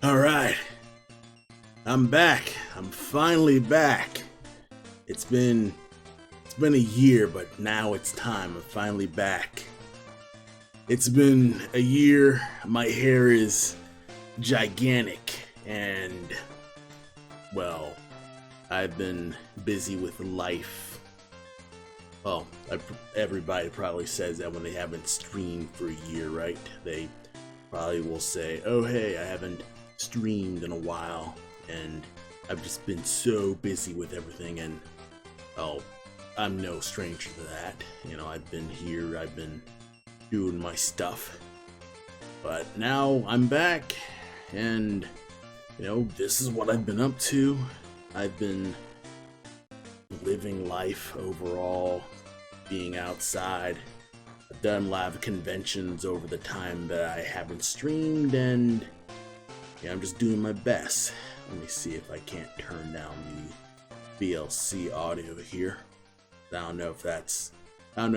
All right, I'm back. I'm finally back. It's been a year, but now it's time. I'm finally back. It's been a year. My hair is gigantic, and well, I've been busy with life. Well, everybody probably says that when they haven't streamed for a year, right? They probably will say, "Oh, hey, I haven't streamed in a while," and I've just been so busy with everything, and oh, I'm no stranger to that. You know, I've been here, I've been doing my stuff, but now I'm back, and this is what I've been up to. I've been living life overall, being outside. I've done a lot of conventions over the time that I haven't streamed, and yeah, I'm just doing my best. Let me see if I can't turn down the VLC audio here. I don't know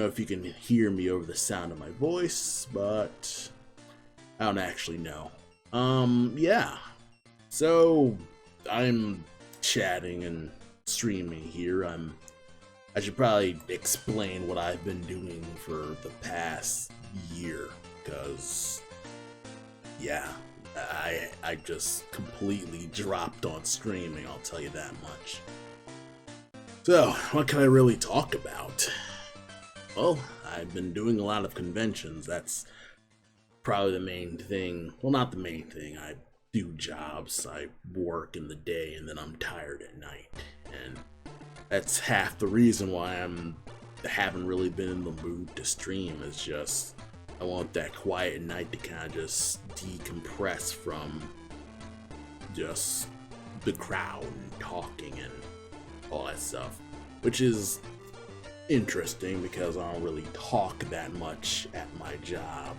if you can hear me over the sound of my voice, but I don't actually know. Yeah. So I'm chatting and streaming here. I should probably explain what I've been doing for the past year, because yeah, I just completely dropped on streaming, I'll tell you that much. So, what can I really talk about? Well, I've been doing a lot of conventions. That's probably the main thing. Well, not the main thing. I do jobs, I work in the day, and then I'm tired at night. And that's half the reason why haven't really been in the mood to stream. Is just I want that quiet night to kind of just decompress from just the crowd and talking and all that stuff, which is interesting because I don't really talk that much at my job.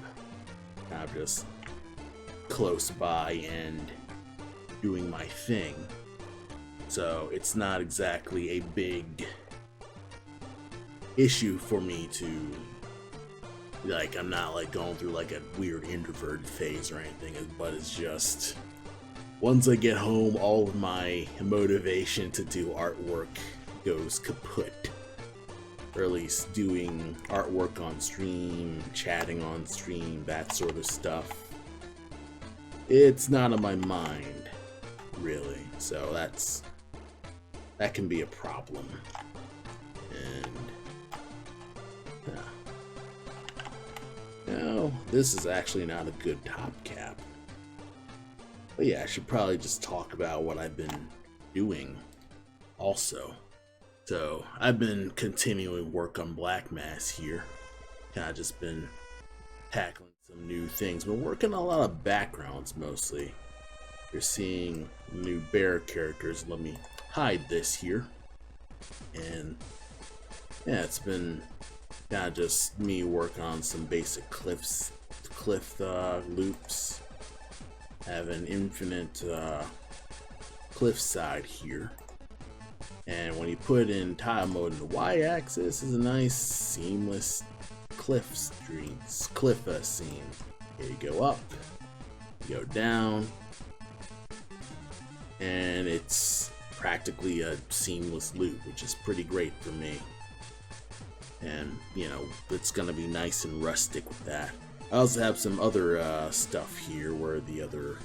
I'm just close by and doing my thing. So it's not exactly a big issue for me to, like, I'm not like going through like a weird introvert phase or anything, but it's just once I get home, all of my motivation to do artwork goes kaput. Or at least doing artwork on stream, chatting on stream, that sort of stuff. It's not on my mind, really. So that can be a problem. And this is actually not a good top cap. But yeah, I should probably just talk about what I've been doing also. So I've been continuing work on Blackmask here. Kind of just been tackling some new things. Been working on a lot of backgrounds mostly. You're seeing new bear characters. Let me hide this here. And yeah, it's been kind of just me working on some basic cliff loops. Have an infinite cliffside here, and when you put in tile mode in the y-axis, is a nice seamless cliff scene. Here you go up, you go down, and it's practically a seamless loop, which is pretty great for me. And it's gonna be nice and rustic with that. I also have some other stuff here. Where are the other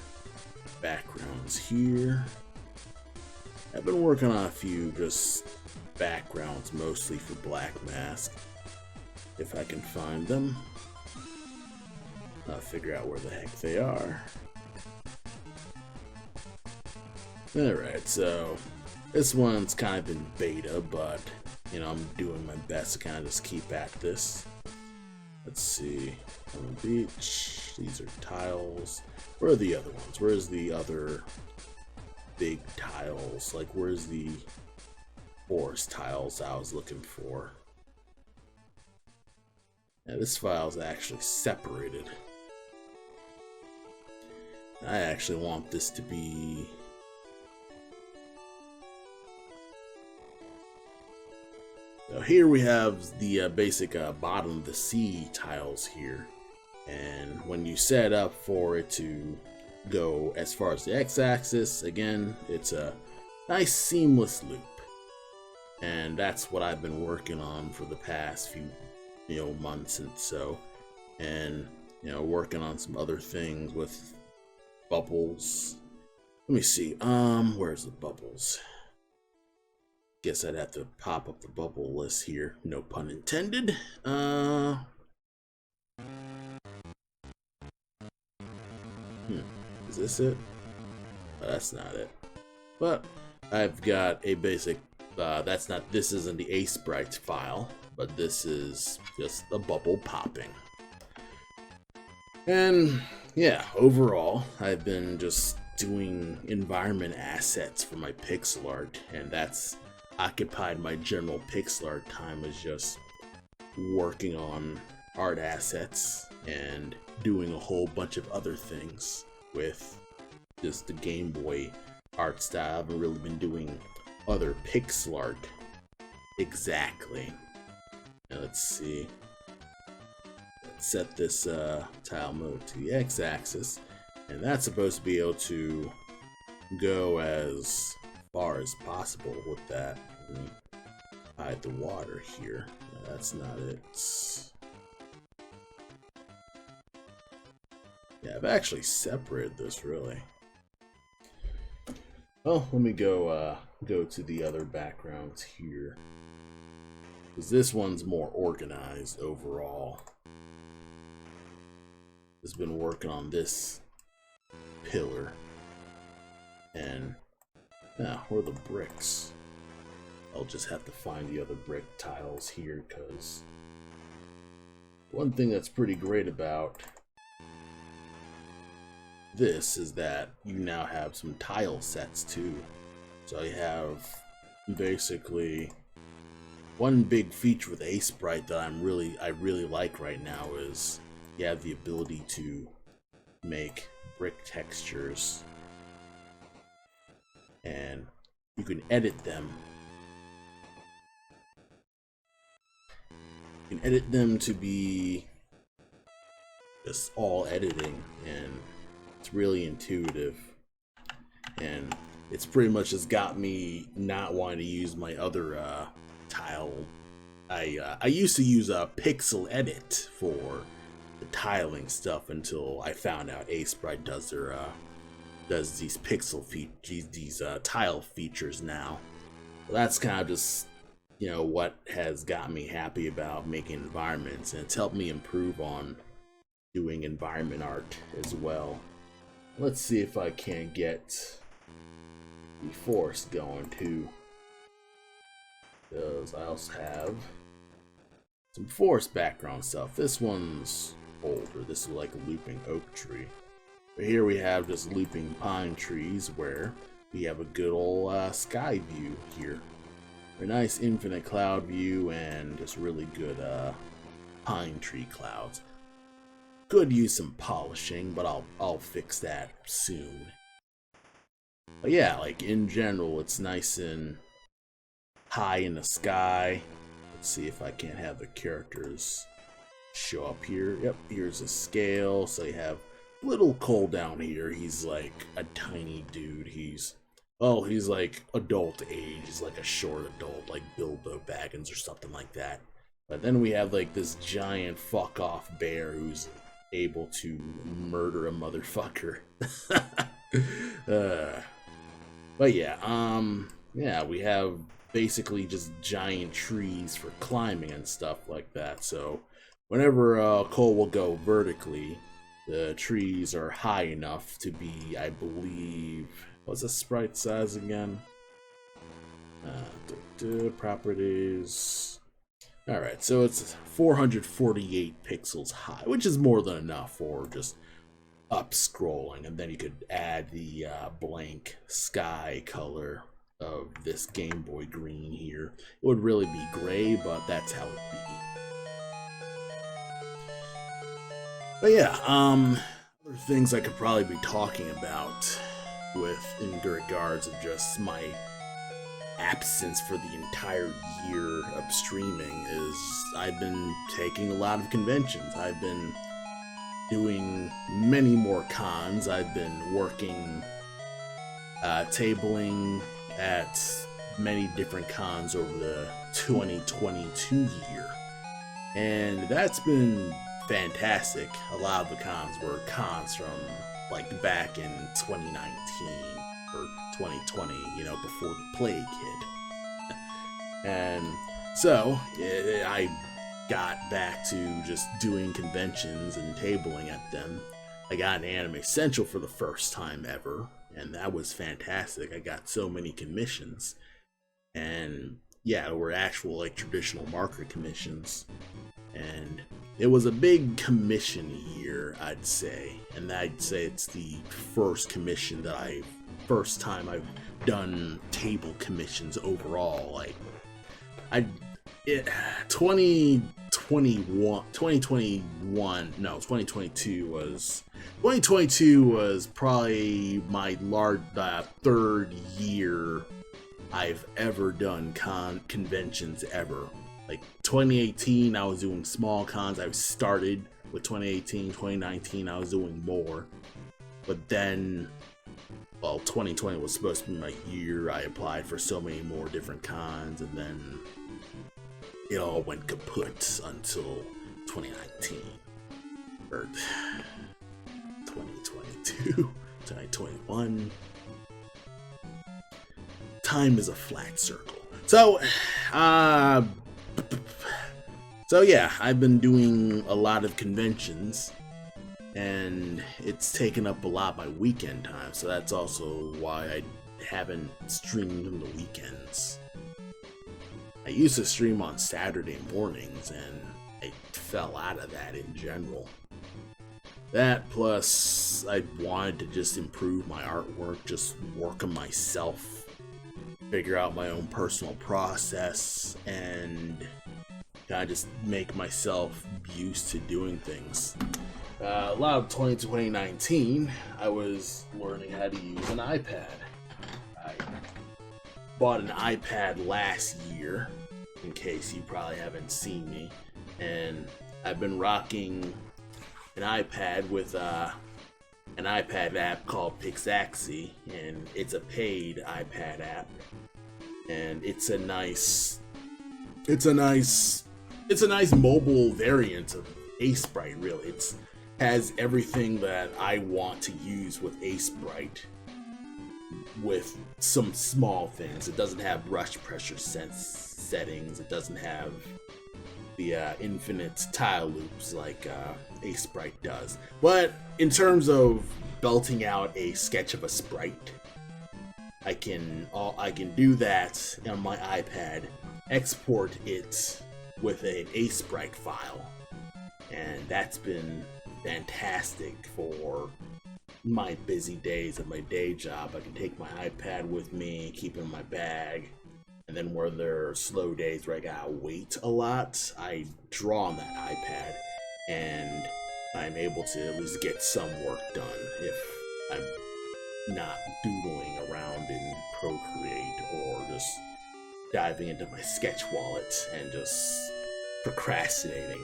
backgrounds here? I've been working on a few just backgrounds, mostly for Blackmask. If I can find them. I'll figure out where the heck they are. Alright, so this one's kind of in beta, but I'm doing my best to kind of just keep at this. Let's see. On the beach. These are tiles. Where are the other ones? Where's the other big tiles? Like, where's the forest tiles I was looking for? Yeah, this file is actually separated. I actually want this to be... So here we have the basic bottom of the sea tiles here, and when you set up for it to go as far as the x-axis. Again, it's a nice seamless loop. And that's what I've been working on for the past few months and so. And working on some other things with bubbles. Let me see. Where's the bubbles? Guess I'd have to pop up the bubble list here. No pun intended. Is this it? Oh, that's not it. But I've got a basic. This isn't the A Sprites file, but this is just a bubble popping. And yeah, overall, I've been just doing environment assets for my pixel art, and that's occupied my general pixel art time, is just working on art assets and doing a whole bunch of other things with just the Game Boy art style. I haven't really been doing other pixel art exactly. Now let's see. Let's set this tile mode to the x-axis, and that's supposed to be able to go as far as possible with that. Let me hide the water here. No, that's not it. Yeah, I've actually separated this really. Well, let me go to the other backgrounds here, because this one's more organized overall. I've been working on this pillar, and now where are the bricks? I'll just have to find the other brick tiles here, because one thing that's pretty great about this is that you now have some tile sets too. So I have basically one big feature with A Sprite that I really like right now is you have the ability to make brick textures, and you can edit them. You can edit them to be just all editing, and it's really intuitive, and it's pretty much just got me not wanting to use my other tile. I used to use a pixel edit for the tiling stuff until I found out A Sprite does these these tile features now. That's kind of just what has got me happy about making environments, and it's helped me improve on doing environment art as well. Let's see if I can get the forest going too, because I also have some forest background stuff. This one's older. This is like a looping oak tree. But here we have just looping pine trees, where we have a good old sky view here. A nice infinite cloud view, and just really good pine tree clouds. Could use some polishing, but I'll fix that soon. But yeah, like in general, it's nice and high in the sky. Let's see if I can't have the characters show up here. Yep, here's a scale. So you have little Cole down here. He's like a tiny dude. He's like adult age. He's like a short adult, like Bilbo Baggins or something like that. But then we have like this giant fuck off bear who's able to murder a motherfucker. But yeah, we have basically just giant trees for climbing and stuff like that. So whenever Cole will go vertically, the trees are high enough to be, I believe, what's the sprite size again? Properties. Alright, so it's 448 pixels high, which is more than enough for just up scrolling. And then you could add the blank sky color of this Game Boy green here. It would really be gray, but that's how it be. But yeah, other things I could probably be talking about in regards of just my absence for the entire year of streaming is I've been taking a lot of conventions. I've been doing many more cons. I've been working tabling at many different cons over the 2022 year, and that's been fantastic. A lot of the cons were cons from like back in 2019 or 2020, before the plague hit. And so I got back to just doing conventions and tabling at them. I got an Anime Central for the first time ever, and that was fantastic. I got so many commissions, and yeah, they were actual like traditional market commissions, and it was a big commission year, I'd say. And I'd say it's the first time I've done table commissions overall. Like 2022 was probably my third year I've ever done conventions ever. Like 2018, I was doing small cons. I started with 2018, 2019, I was doing more. But then, 2020 was supposed to be my year. I applied for so many more different cons, and then it all went kaput until 2019. Or 2022, 2021. Time is a flat circle. So yeah, I've been doing a lot of conventions, and it's taken up a lot of my weekend time, so that's also why I haven't streamed on the weekends. I used to stream on Saturday mornings, and I fell out of that in general. That plus I wanted to just improve my artwork, just work on myself, figure out my own personal process, and kind of just make myself used to doing things. A lot of 2019, I was learning how to use an iPad. I bought an iPad last year, in case you probably haven't seen me, and I've been rocking an iPad with an iPad app called Pixaxi, and it's a paid iPad app, and it's a nice mobile variant of Aseprite. Really, it has everything that I want to use with Aseprite, with some small things. It doesn't have brush pressure settings. It doesn't have the infinite tile loops like Aseprite does. But in terms of belting out a sketch of a sprite, I can do that on my iPad, export it with an Aseprite file, and that's been fantastic for my busy days at my day job. I can take my iPad with me, keep it in my bag, and then where there are slow days where I gotta wait a lot, I draw on that iPad, and I'm able to at least get some work done if I'm not doodling around in Procreate or just diving into my sketch wallet and just procrastinating.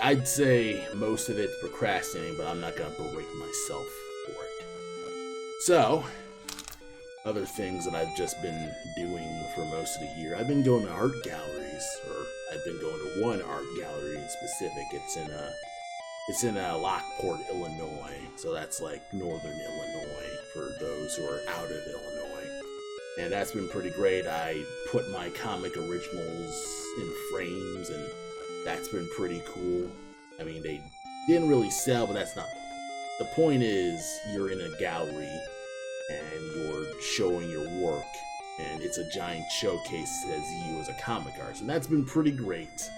I'd say most of it's procrastinating, but I'm not gonna berate myself for it. So, other things that I've just been doing for most of the year, I've been going to art galleries, or I've been going to one art gallery in specific. It's in Lockport, Illinois, so that's like northern Illinois for those who are out of Illinois. And that's been pretty great. I put my comic originals in frames, and that's been pretty cool. I mean, they didn't really sell, but that's not the point. Is you're in a gallery and you're showing your work, and it's a giant showcase as you as a comic artist, and that's been pretty great.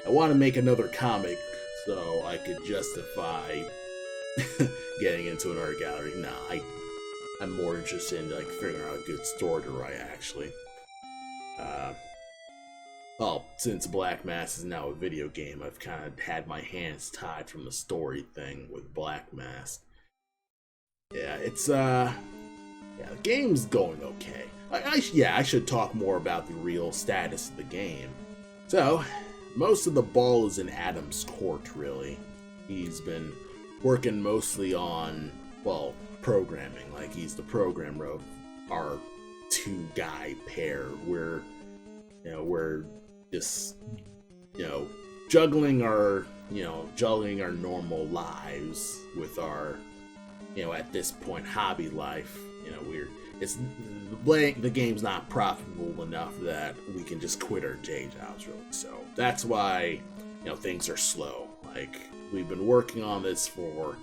I want to make another comic so I could justify getting into an art gallery. Nah, I'm more interested in like figuring out a good story to write, actually. Since Blackmask is now a video game, I've kind of had my hands tied from the story thing with Blackmask. Yeah, the game's going okay. I should talk more about the real status of the game. So, most of the ball is in Adam's court, really. He's been working mostly on, well, programming. Like, he's the programmer of our two guy pair. We're just, juggling our normal lives with our, at this point, hobby life. The game's not profitable enough that we can just quit our day jobs, really. So that's why, things are slow. Like, we've been working on this for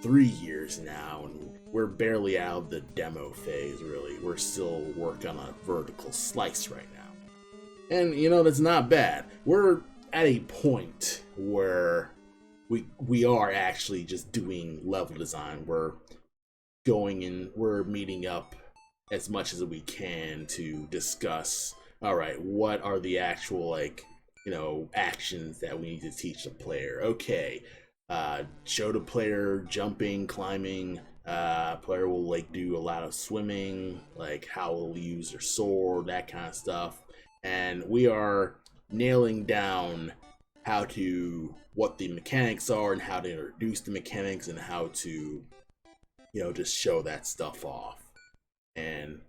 3 years now, and we're barely out of the demo phase, really. We're still working on a vertical slice right now. And, that's not bad. We're at a point where we are actually just doing level design. We're meeting up as much as we can to discuss, all right, what are the actual, actions that we need to teach the player. Okay, show the player jumping, climbing. Player will do a lot of swimming, like how we'll use their sword, that kind of stuff. And we are nailing down what the mechanics are and how to introduce the mechanics and how to, just show that stuff off. And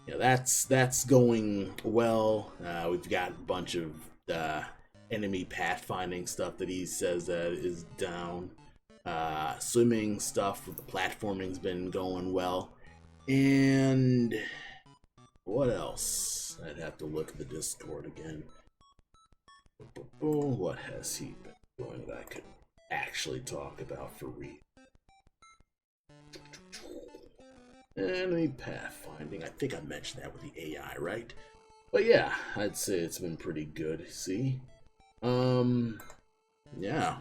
that's going well. We've got a bunch of enemy pathfinding stuff that he says that is down. Swimming stuff with the platforming's been going well. And what else? I'd have to look at the Discord again. What has he been doing that I could actually talk about for real? Enemy pathfinding. I think I mentioned that with the AI, right? But yeah, I'd say it's been pretty good. See? Yeah.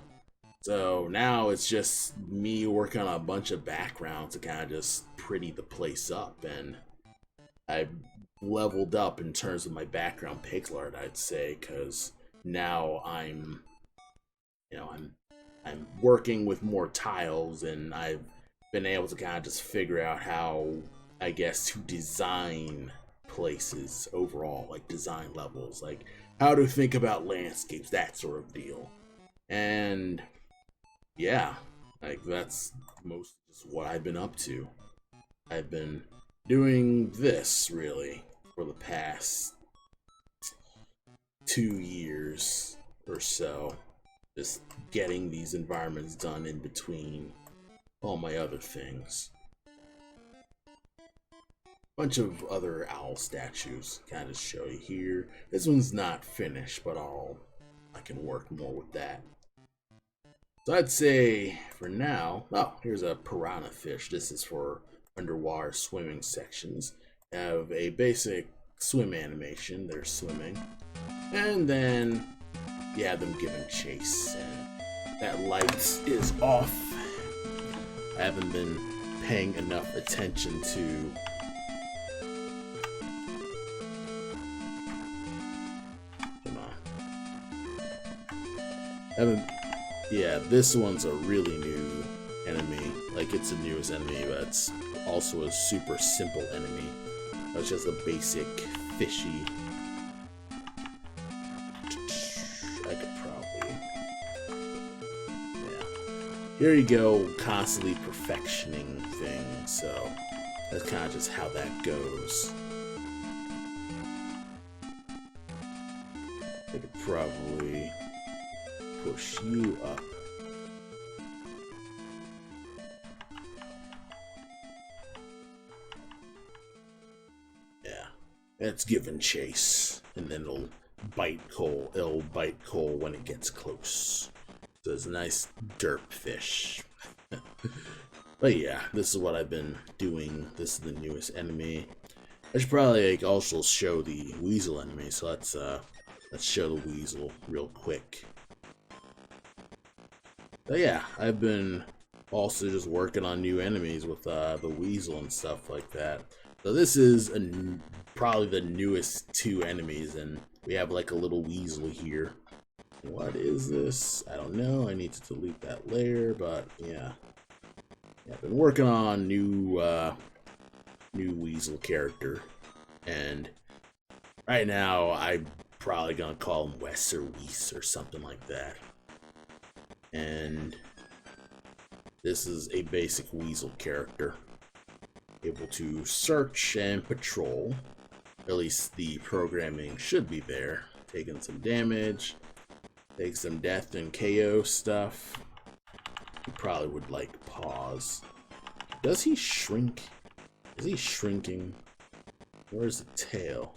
So now it's just me working on a bunch of backgrounds to kind of just pretty the place up, and I leveled up in terms of my background pixel art, I'd say, because now I'm working with more tiles, and I've been able to kind of just figure out how, I guess, to design places overall, like design levels, like how to think about landscapes, that sort of deal. And yeah, that's most just what I've been up to. I've been doing this really for the past 2 years or so, just getting these environments done in between all my other things. Bunch of other owl statues kind of show you here. This one's not finished, but I can work more with that. So I'd say for now, here's a piranha fish. This is for underwater swimming sections. Have a basic swim animation. They're swimming. And then you have them giving chase. And that light is off. I haven't been paying enough attention to yeah, this one's a really new enemy. Like, it's the newest enemy, but it's also a super simple enemy. It's just a basic fishy. I could probably, yeah. Here you go, constantly perfectioning things. So that's kind of just how that goes. I could probably push you up. Yeah, it's giving chase, and then it'll bite Cole. It'll bite Cole when it gets close. So it's a nice derp fish. But yeah, this is what I've been doing. This is the newest enemy. I should probably also show the weasel enemy. So let's show the weasel real quick. But yeah, I've been also just working on new enemies with the weasel and stuff like that. So this is probably the newest 2 enemies, and we have like a little weasel here. What is this? I don't know. I need to delete that layer, but yeah. I've been working on new weasel character, and right now I'm probably gonna call him Wes or Weiss or something like that. And This is a basic Weasel character, able to search and patrol. At least the programming should be there. Taking some damage, take some death and KO stuff. He probably would like pause. Does he shrink? Is he shrinking? Where's the tail?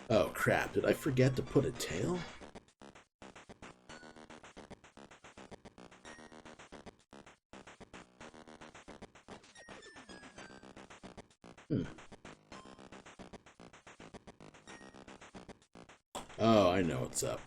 Oh crap, did I forget to put a tail? Oh, I know what's up.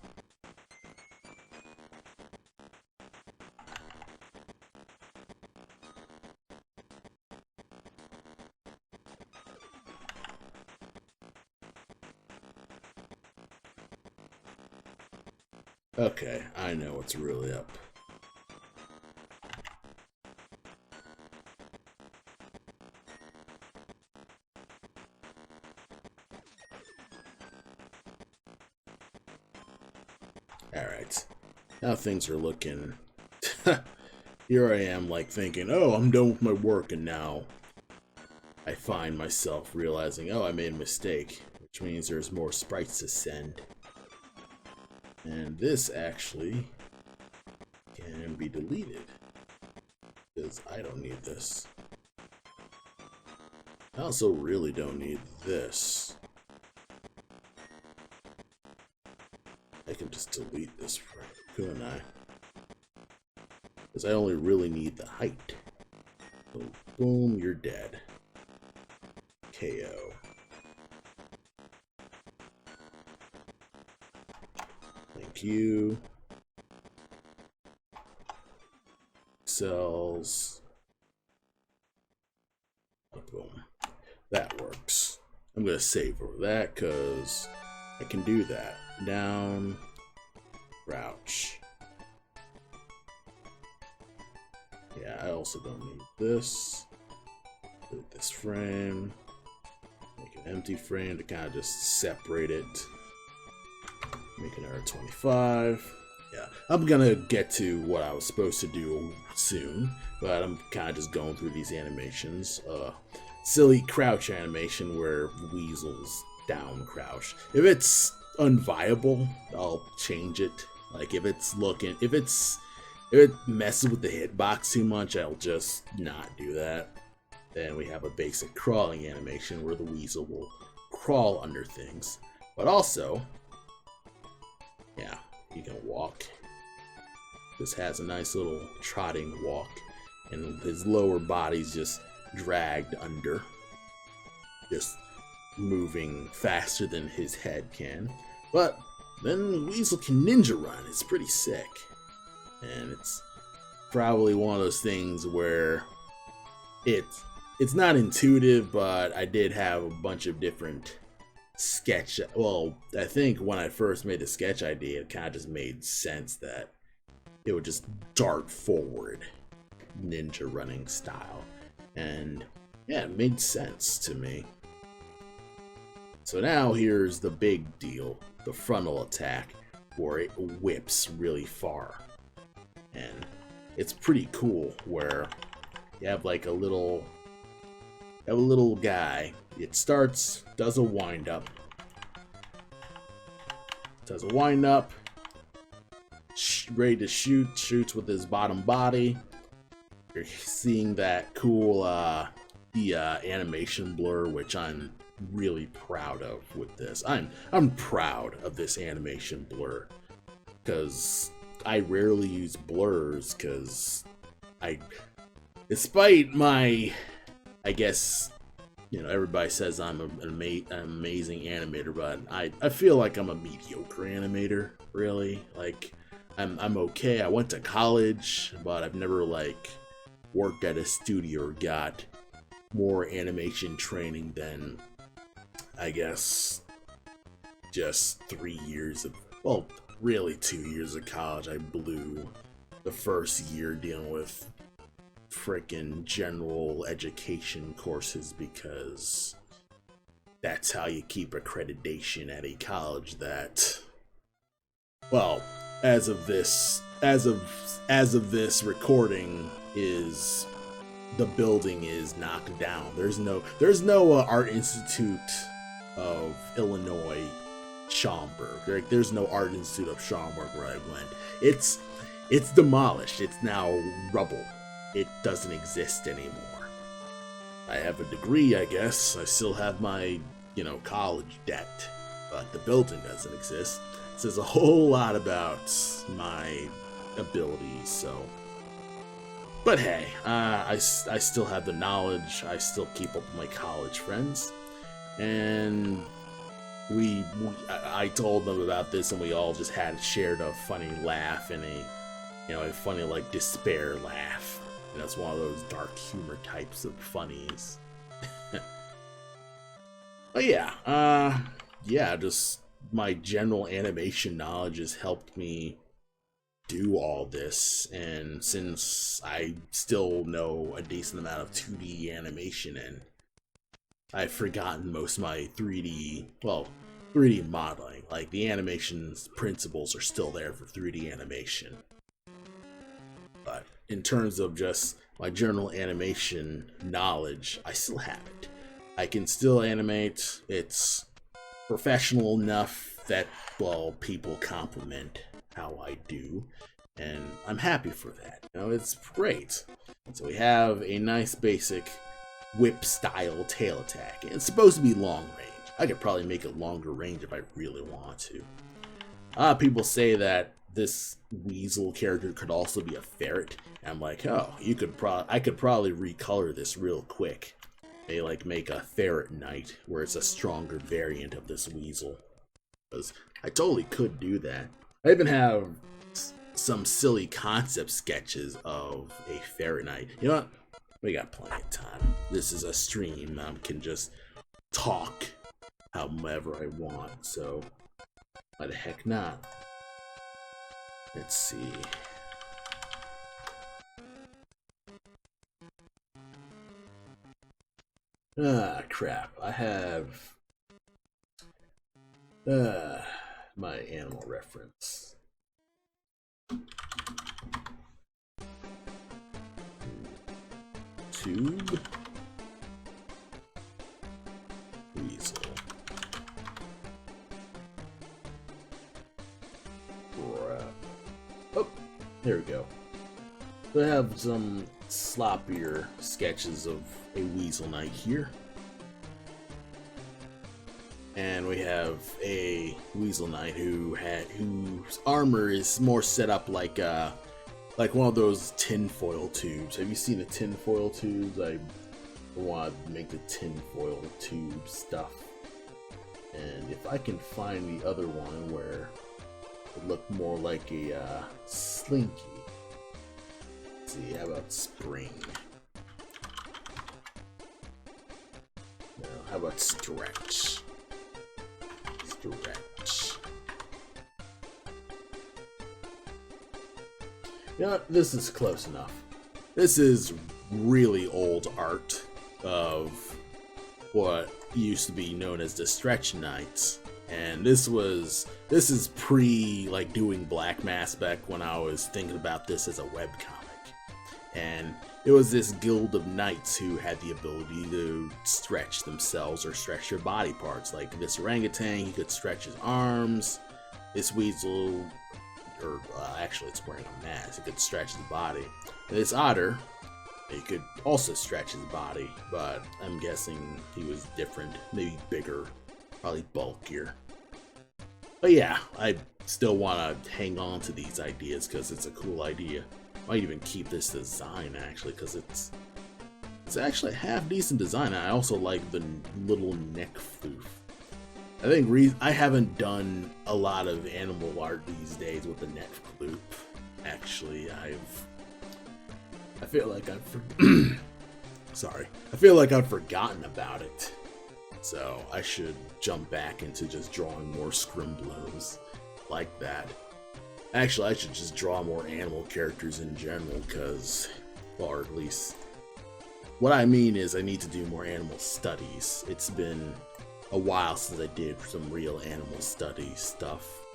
Okay, I know what's really up. Alright, now things are looking... Here I am, like, thinking, oh, I'm done with my work, and now I find myself realizing, oh, I made a mistake, which means there's more sprites to send. And this actually can be deleted, because I don't need this. I also really don't need this. I can just delete this frame, couldn't I? Because I only really need the height. So boom, you're dead. KO. Thank you. Cells. Boom. That works. I'm gonna save over that because I can do that. Down. Crouch. Yeah, I also don't need this. Delete this frame. Make an empty frame to kind of just separate it. Make another 25. Yeah, I'm gonna get to what I was supposed to do soon, but I'm kind of just going through these animations. Silly crouch animation where Weasel's down crouch. If it's unviable, I'll change it. Like if it messes with the hitbox too much, I'll just not do that. Then we have a basic crawling animation where the Weasel will crawl under things. But also, yeah, he can walk. This has a nice little trotting walk, and his lower body's just dragged under, just moving faster than his head can. But then Weasel can ninja run. It's pretty sick. And it's probably one of those things where it's not intuitive, but I did have a bunch of different sketch. Well, I think when I first made the sketch idea, it kind of just made sense that it would just dart forward, ninja running style. And yeah, it made sense to me. So now here's the big deal, the frontal attack, where it whips really far. And it's pretty cool where you have like a little guy. It starts, does a wind up, ready to shoot, shoots with his bottom body. You're seeing that cool animation blur, which I'm really proud of with this. I'm proud of this animation blur because I rarely use blurs because despite my, I guess, you know, everybody says I'm an amazing animator, but I feel like I'm a mediocre animator, really. Like, I'm okay. I went to college, but I've never, like, worked at a studio or got more animation training than, I guess, just 3 years of, well, really 2 years of college. I blew the first year dealing with frickin' general education courses because that's how you keep accreditation at a college that, well, as of this as of this recording, is the building is knocked down. There's no Art Institute of Illinois Schaumburg. Like, there's no Art Institute of Schaumburg where I went. It's demolished. It's now rubble. It doesn't exist anymore. I have a degree, I guess. I still have my, college debt, but the building doesn't exist. It says a whole lot about my abilities, so. But hey, I still have the knowledge. I still keep up with my college friends, and I told them about this, and we all just shared a funny laugh and a funny despair laugh. And that's one of those dark humor types of funnies. But yeah, just my general animation knowledge has helped me do all this, and since I still know a decent amount of 2D animation, and I've forgotten most of my 3D modeling, like the animation's principles are still there for 3D animation. But in terms of just my general animation knowledge, I still have it. I can still animate. It's professional enough that, people compliment how I do, and I'm happy for that. It's great. So we have a nice basic whip style tail attack, and it's supposed to be long range. I could probably make it longer range if I really want to. A lot of people say that this weasel character could also be a ferret. And I'm like, oh, I could probably recolor this real quick. They make a ferret knight where it's a stronger variant of this weasel. Because I totally could do that. I even have some silly concept sketches of a ferret knight. You know what? We got plenty of time. This is a stream. I can just talk however I want. So why the heck not? Let's see. Ah, crap. I have my animal reference. Tube. Weasel. Oh, there we go. So I have some sloppier sketches of a weasel knight here. And we have a weasel knight whose armor is more set up like one of those tinfoil tubes. Have you seen the tinfoil tubes? I want to make the tinfoil tube stuff. And if I can find the other one where it looked more like a slinky. Let's see, how about spring? No, how about stretch? Stretch. You know what? This is close enough. This is really old art of what used to be known as the Stretch Knights. And this is pre doing Blackmask back when I was thinking about this as a webcomic. And it was this guild of knights who had the ability to stretch themselves or stretch their body parts. Like this orangutan, he could stretch his arms. This weasel, or actually it's wearing a mask, it could stretch his body. And this otter, he could also stretch his body, but I'm guessing he was different, maybe bigger, probably bulkier. But yeah, I still want to hang on to these ideas because it's a cool idea. Might even keep this design actually, because it's actually a half decent design. I also like the little neck floof. I think I haven't done a lot of animal art these days with the neck floof. Actually, I feel like I've forgotten about it. So I should jump back into just drawing more scrimblows like that. Actually, I should just draw more animal characters in general, or at least, what I mean is I need to do more animal studies. It's been a while since I did some real animal study stuff.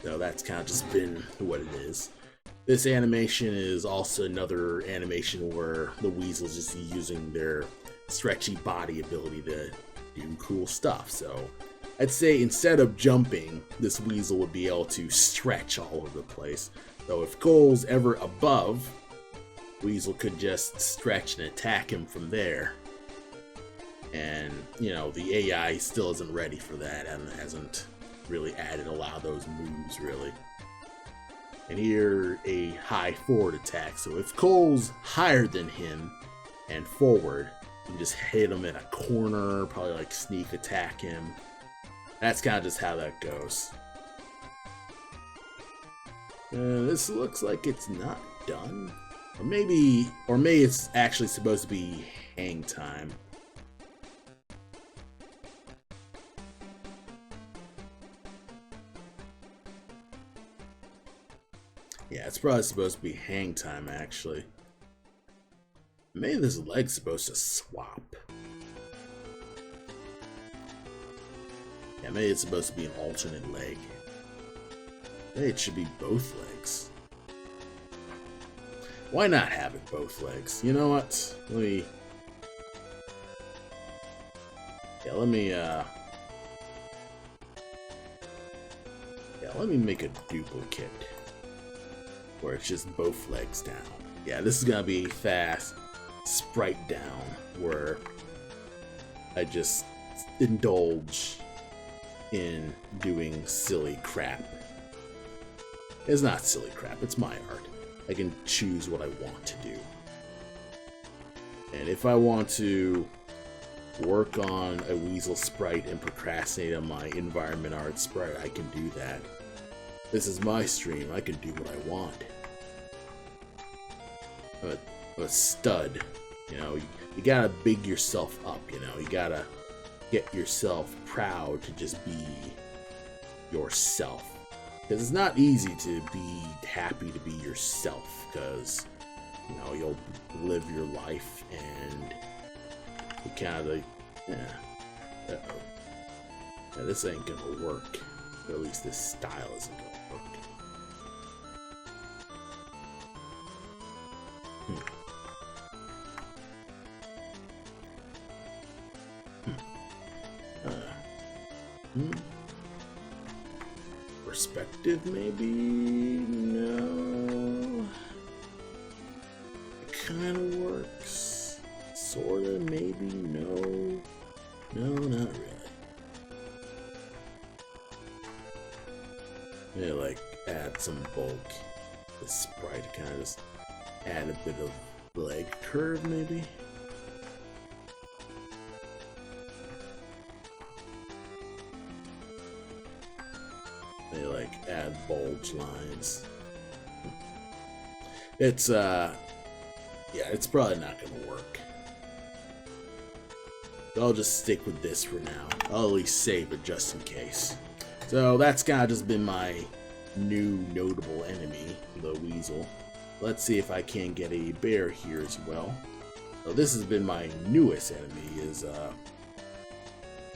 So that's kind of just been what it is. This animation is also another animation where the weasel's just using their stretchy body ability to do cool stuff. So I'd say instead of jumping, this weasel would be able to stretch all over the place. So if Cole's ever above, Weasel could just stretch and attack him from there. And, you know, the AI still isn't ready for that and hasn't really added a lot of those moves, really. And here, a high forward attack. So if Cole's higher than him and forward, you can just hit him in a corner, probably like sneak attack him. That's kind of just how that goes. This looks like it's not done. Or maybe it's actually supposed to be hang time. Yeah, it's probably supposed to be hang time, actually. Maybe this leg's supposed to swap. Yeah, maybe it's supposed to be an alternate leg. Maybe it should be both legs. Why not have it both legs? You know what? Let me make a duplicate where it's just both legs down. Yeah, this is gonna be fast sprite down where I just indulge in doing silly crap. It's not silly crap, it's my art. I can choose what I want to do. And if I want to work on a weasel sprite and procrastinate on my environment art sprite, I can do that. This is my stream, I can do what I want. I'm a stud, you know, you gotta big yourself up, you know, you gotta get yourself proud to just be yourself. Because it's not easy to be happy to be yourself, because, you know, you'll live your life and you kind of like, yeah, this ain't gonna work. Or at least this style isn't gonna work. Perspective, maybe? No. It kind of works. Sorta, maybe? No. No, not really. Maybe like add some bulk. The sprite kind of just add a bit of leg curve, maybe? They like add bulge lines. It's yeah, it's probably not gonna work. So I'll just stick with this for now. I'll at least save it just in case. So that's kind of just been my new notable enemy, the weasel. Let's see if I can get a bear here as well. So this has been my newest enemy, is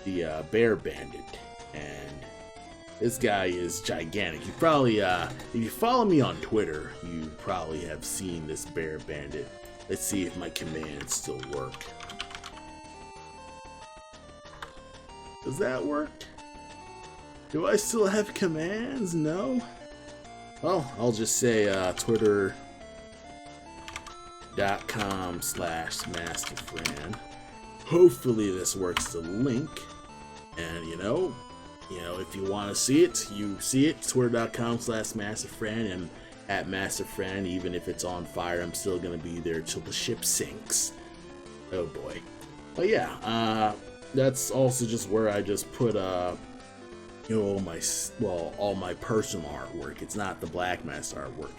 the bear bandit, and this guy is gigantic. You probably, if you follow me on Twitter, you probably have seen this bear bandit. Let's see if my commands still work. Does that work? Do I still have commands? No? Well, I'll just say twitter.com/masterfran. Hopefully this works the link. And you know, if you want to see it, you see it. Twitter.com/masterfran and at masterfran. Even if it's on fire, I'm still gonna be there till the ship sinks. Oh boy. But yeah, that's also just where I just put you know, all my personal artwork. It's not the Blackmask artwork.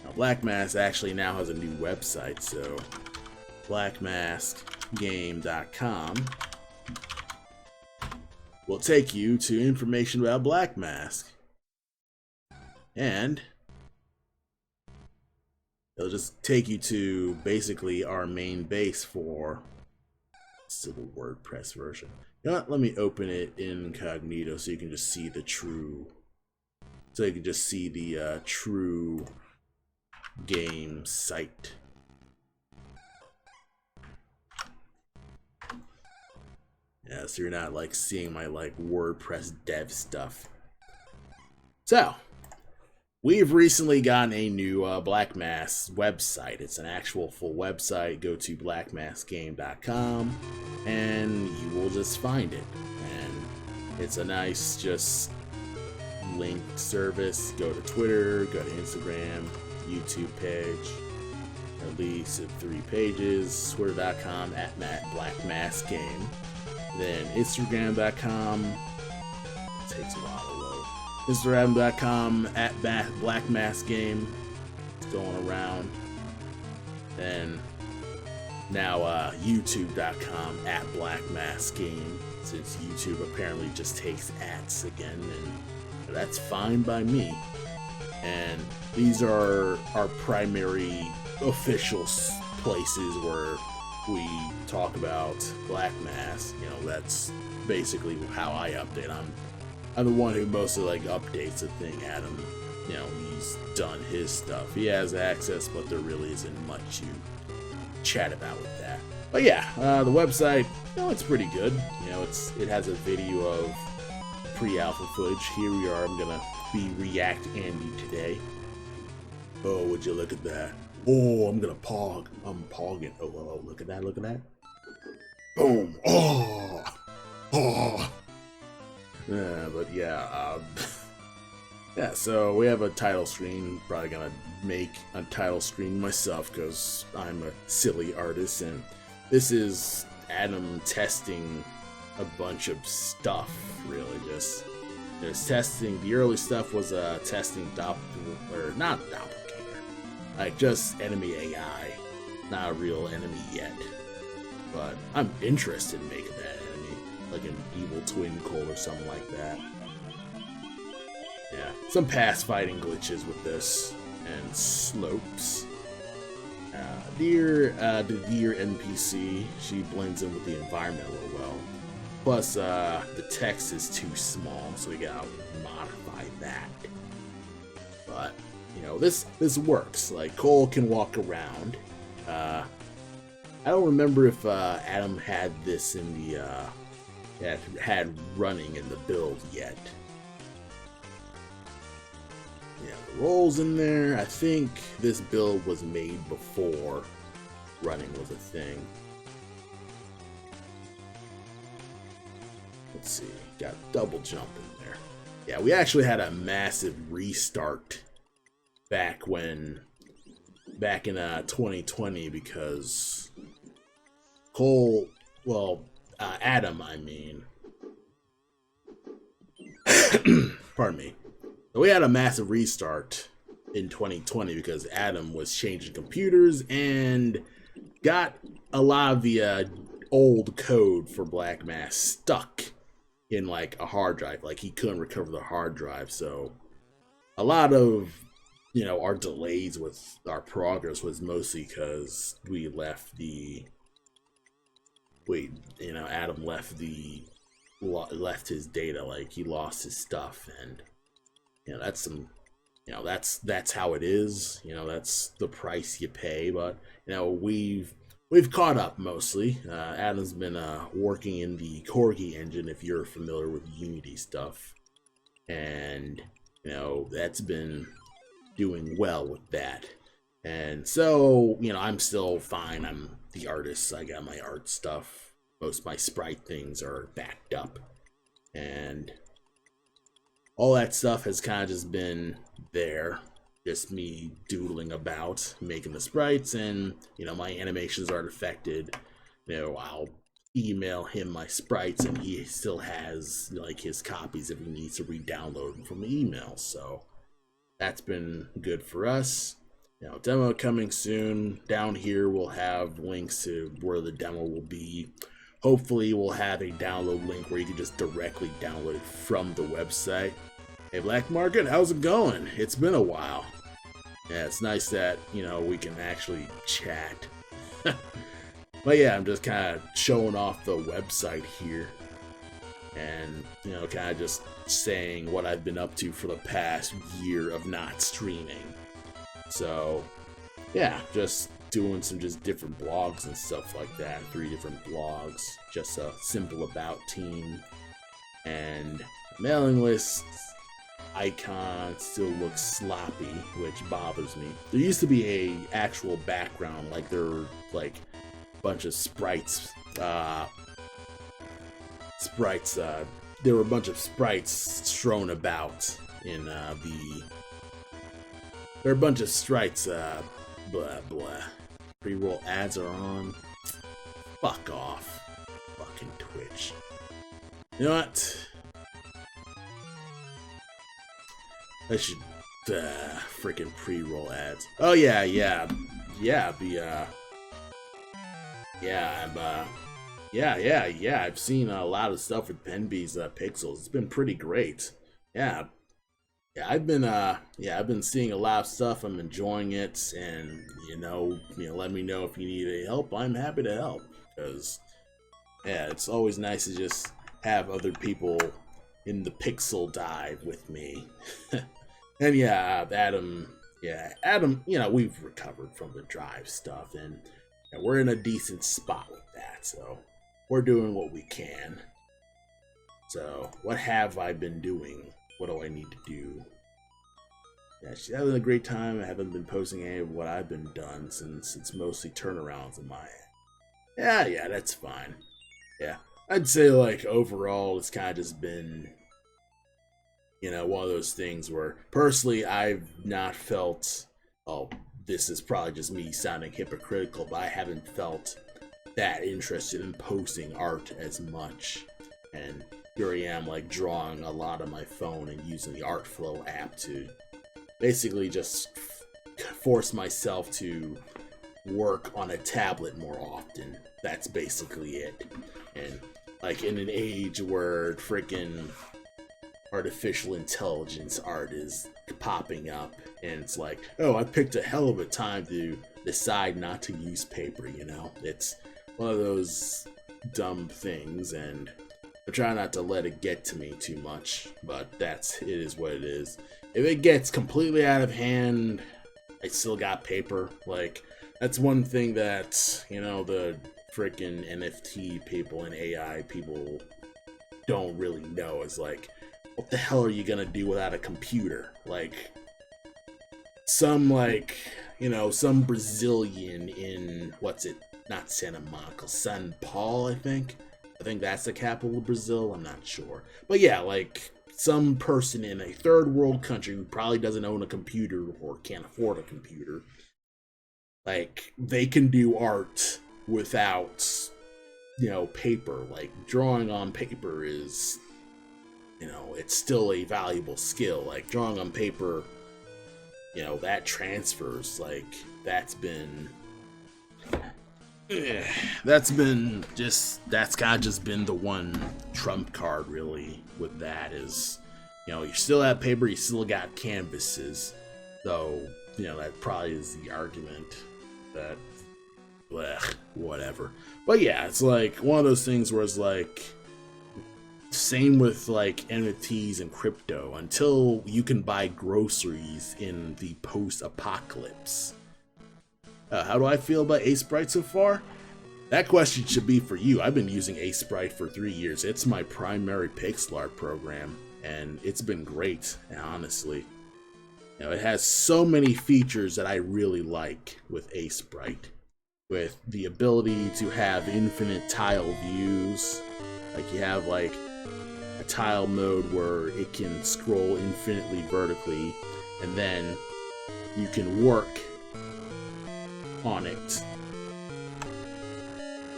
Now, Blackmask actually now has a new website, so blackmaskgame.com will take you to information about Blackmask, and it'll just take you to basically our main base for still the WordPress version. You know what? Let me open it incognito so you can just see the true. So you can just see the true game site. Yeah, so you're not like seeing my like WordPress dev stuff. So, we've recently gotten a new Blackmask website. It's an actual full website. Go to blackmaskgame.com and you will just find it. And it's a nice just link service. Go to Twitter, go to Instagram, YouTube page. At least 3 pages. Twitter.com at blackmaskgame. Then Instagram.com. It takes a while to load. Instagram.com at blackmaskgame. It's going around. Then now YouTube.com at blackmaskgame. Since YouTube apparently just takes ads again, and that's fine by me. And these are our primary official places where we talk about Blackmask. You know, that's basically how I update. I'm the one who mostly like updates the thing. Adam, you know, he's done his stuff. He has access, but there really isn't much you chat about with that. But yeah, the website, you know, it's pretty good. You know, it has a video of pre-alpha footage. Here we are. I'm gonna be React Andy today. Oh, would you look at that? Oh, I'm gonna pog. I'm pogging. Oh, look at that. Look at that. Boom. Oh. But yeah, yeah, so we have a title screen. Probably gonna make a title screen myself because I'm a silly artist, and this is Adam testing a bunch of stuff. Really, just testing. The early stuff was testing not doppelganger, like just enemy AI, not a real enemy yet. But I'm interested in making that enemy, like an evil twin Cole or something like that. Yeah, some pass fighting glitches with this, and slopes. The deer NPC, she blends in with the environment real well. Plus, the text is too small, so we gotta modify that. But, you know, this works. Like, Cole can walk around. I don't remember if Adam had this in the had running in the build yet. Yeah, the rolls in there. I think this build was made before running was a thing. Let's see, got double jump in there. Yeah, we actually had a massive restart back in 2020 because Adam, I mean. Pardon me. We had a massive restart in 2020 because Adam was changing computers and got a lot of the old code for Blackmask stuck in like a hard drive. Like he couldn't recover the hard drive, so a lot of, you know, our delays with our progress was mostly because we left Adam left his data, like he lost his stuff, and you know, that's how it is. You know, that's the price you pay. But you know, we've caught up mostly. Adam's been working in the Corgi engine, if you're familiar with Unity stuff, and you know that's been doing well with that. And so, you know, I'm still fine. I'm the artist. I got my art stuff. Most of my sprite things are backed up, and all that stuff has kind of just been there, just me doodling about, making the sprites, and, you know, my animations aren't affected. You know, I'll email him my sprites, and he still has, like, his copies if he needs to re-download them from the email, so that's been good for us. You know, demo coming soon. Down here we'll have links to where the demo will be. Hopefully we'll have a download link where you can just directly download it from the website. Hey Black Market, how's it going? It's been a while. Yeah, it's nice that, you know, we can actually chat. But yeah, I'm just kind of showing off the website here. And, you know, kind of just saying what I've been up to for the past year of not streaming. So, yeah, just doing some just different blogs and stuff like that. 3 different blogs, just a simple about team, and mailing list icon still looks sloppy, which bothers me. There used to be a actual background, like there were like a bunch of sprites. There were a bunch of sprites strewn about in the. There are a bunch of sprites. Blah blah. Pre-roll ads are on. Fuck off, fucking Twitch. You know what? I should freaking pre-roll ads. Oh yeah. I've seen a lot of stuff with Penby's pixels. It's been pretty great. Yeah, I've been seeing a lot of stuff. I'm enjoying it, and let me know if you need any help. I'm happy to help, because it's always nice to just have other people in the pixel dive with me. And Adam, we've recovered from the drive stuff, and we're in a decent spot with that, so we're doing what we can. So, what have I been doing? What do I need to do? Yeah, she's having a great time. I haven't been posting any of what I've been done, since it's mostly turnarounds in my head. Yeah, that's fine. Yeah, I'd say, like, overall, it's kind of just been, one of those things where, personally, I've not felt, this is probably just me sounding hypocritical, but I haven't felt that interested in posting art as much. And here I am, like, drawing a lot on my phone and using the Artflow app to basically just force myself to work on a tablet more often. That's basically it. And, like, in an age where freaking artificial intelligence art is popping up, and it's like, oh, I picked a hell of a time to decide not to use paper. It's one of those dumb things, and I try not to let it get to me too much, but it is what it is. If it gets completely out of hand, I still got paper. Like, that's one thing that the freaking NFT people and AI people don't really know, is like, what the hell are you gonna do without a computer? Like, some Brazilian in, not Santa Monica, São Paulo, I think that's the capital of Brazil, I'm not sure. But yeah, like, some person in a third world country who probably doesn't own a computer or can't afford a computer, like, they can do art without, paper. Like, drawing on paper is, it's still a valuable skill. Like, drawing on paper, that transfers. Like, that's kind of just been the one trump card, really, with that is, you still have paper, you still got canvases, though, that probably is the argument that, whatever. But yeah, it's like one of those things where it's like, same with like NFTs and crypto, until you can buy groceries in the post-apocalypse. How do I feel about Sprite so far? That question should be for you. I've been using Sprite for 3 years. It's my primary pixel art program, and it's been great, honestly. It has so many features that I really like with Sprite, with the ability to have infinite tile views. Like, you have like a tile mode where it can scroll infinitely vertically, and then you can work on it.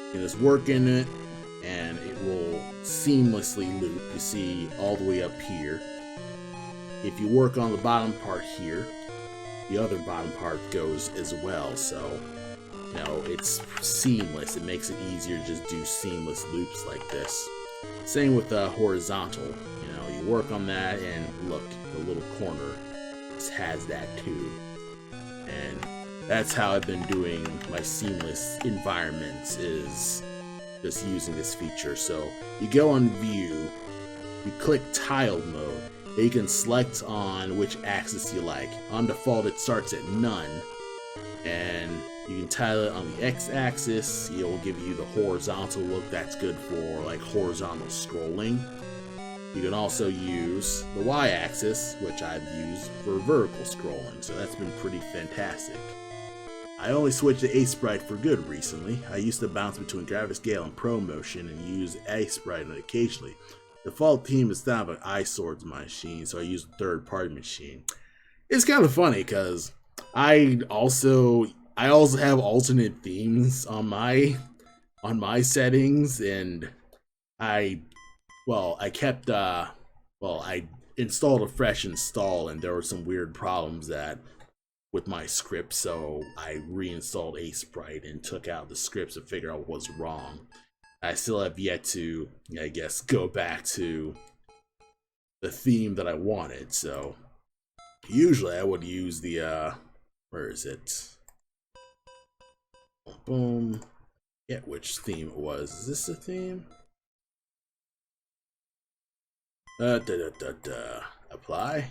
You can just work in it, and it will seamlessly loop. You see all the way up here. If you work on the bottom part here, the other bottom part goes as well. So, it's seamless. It makes it easier to just do seamless loops like this. Same with horizontal. You work on that, and look, the little corner has that too. And that's how I've been doing my seamless environments, is just using this feature. So you go on view, you click tile mode, and you can select on which axis you like. On default, it starts at none, And you can tile it on the x-axis. It will give you the horizontal look. That's good for like horizontal scrolling. You can also use the y-axis, which I've used for vertical scrolling, so that's been pretty fantastic. I only switched to A-Sprite for good recently. I used to bounce between Graphicale and ProMotion and use A-Sprite occasionally. The default theme is kind of an eyesore to my machine, so I use a third-party machine. It's kind of funny because I also have alternate themes on my settings, and I installed a fresh install, and there were some weird problems with my script, so I reinstalled A-Sprite and took out the scripts to figure out what was wrong. I still have yet to, I guess, go back to the theme that I wanted, so usually I would use the, where is it? Boom. Yeah, which theme it was. Is this the theme? Apply?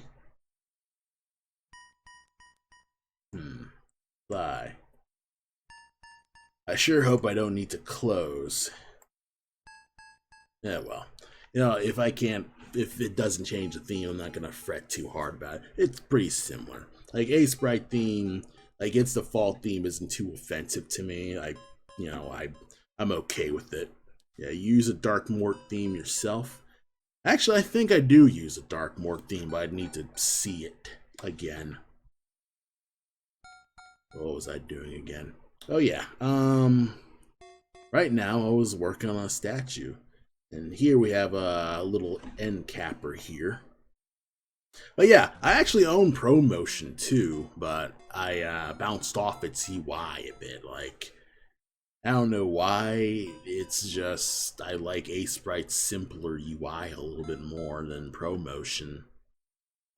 Apply. I sure hope I don't need to close. Yeah, well. If it doesn't change the theme, I'm not gonna fret too hard about it. It's pretty similar. Like A-Sprite theme, like its default theme isn't too offensive to me. I'm okay with it. Yeah, use a Dark Mort theme yourself. Actually, I think I do use a Dark Mort theme, but I'd need to see it again. What was I doing again? Oh yeah. Right now I was working on a statue. And here we have a little end capper here. But yeah, I actually own ProMotion too, but I bounced off its UI a bit. Like, I don't know why. It's just I like A-Sprite's simpler UI a little bit more than ProMotion.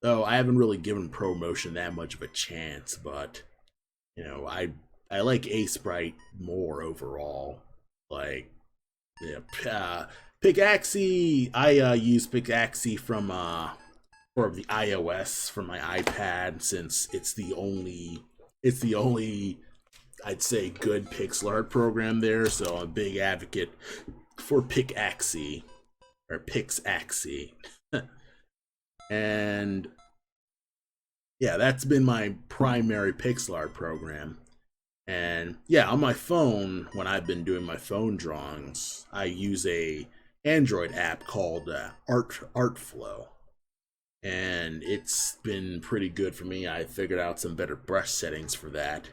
Though I haven't really given ProMotion that much of a chance, but I like A-Sprite more overall. Like, yeah, Pickaxe. I use Pickaxe from for the iOS for my iPad, since it's the only I'd say good pixel art program there. So I'm a big advocate for Pickaxe or Pixaxe. And yeah, that's been my primary pixel art program. And yeah, on my phone, when I've been doing my phone drawings, I use a Android app called Artflow, and it's been pretty good for me. I figured out some better brush settings for that,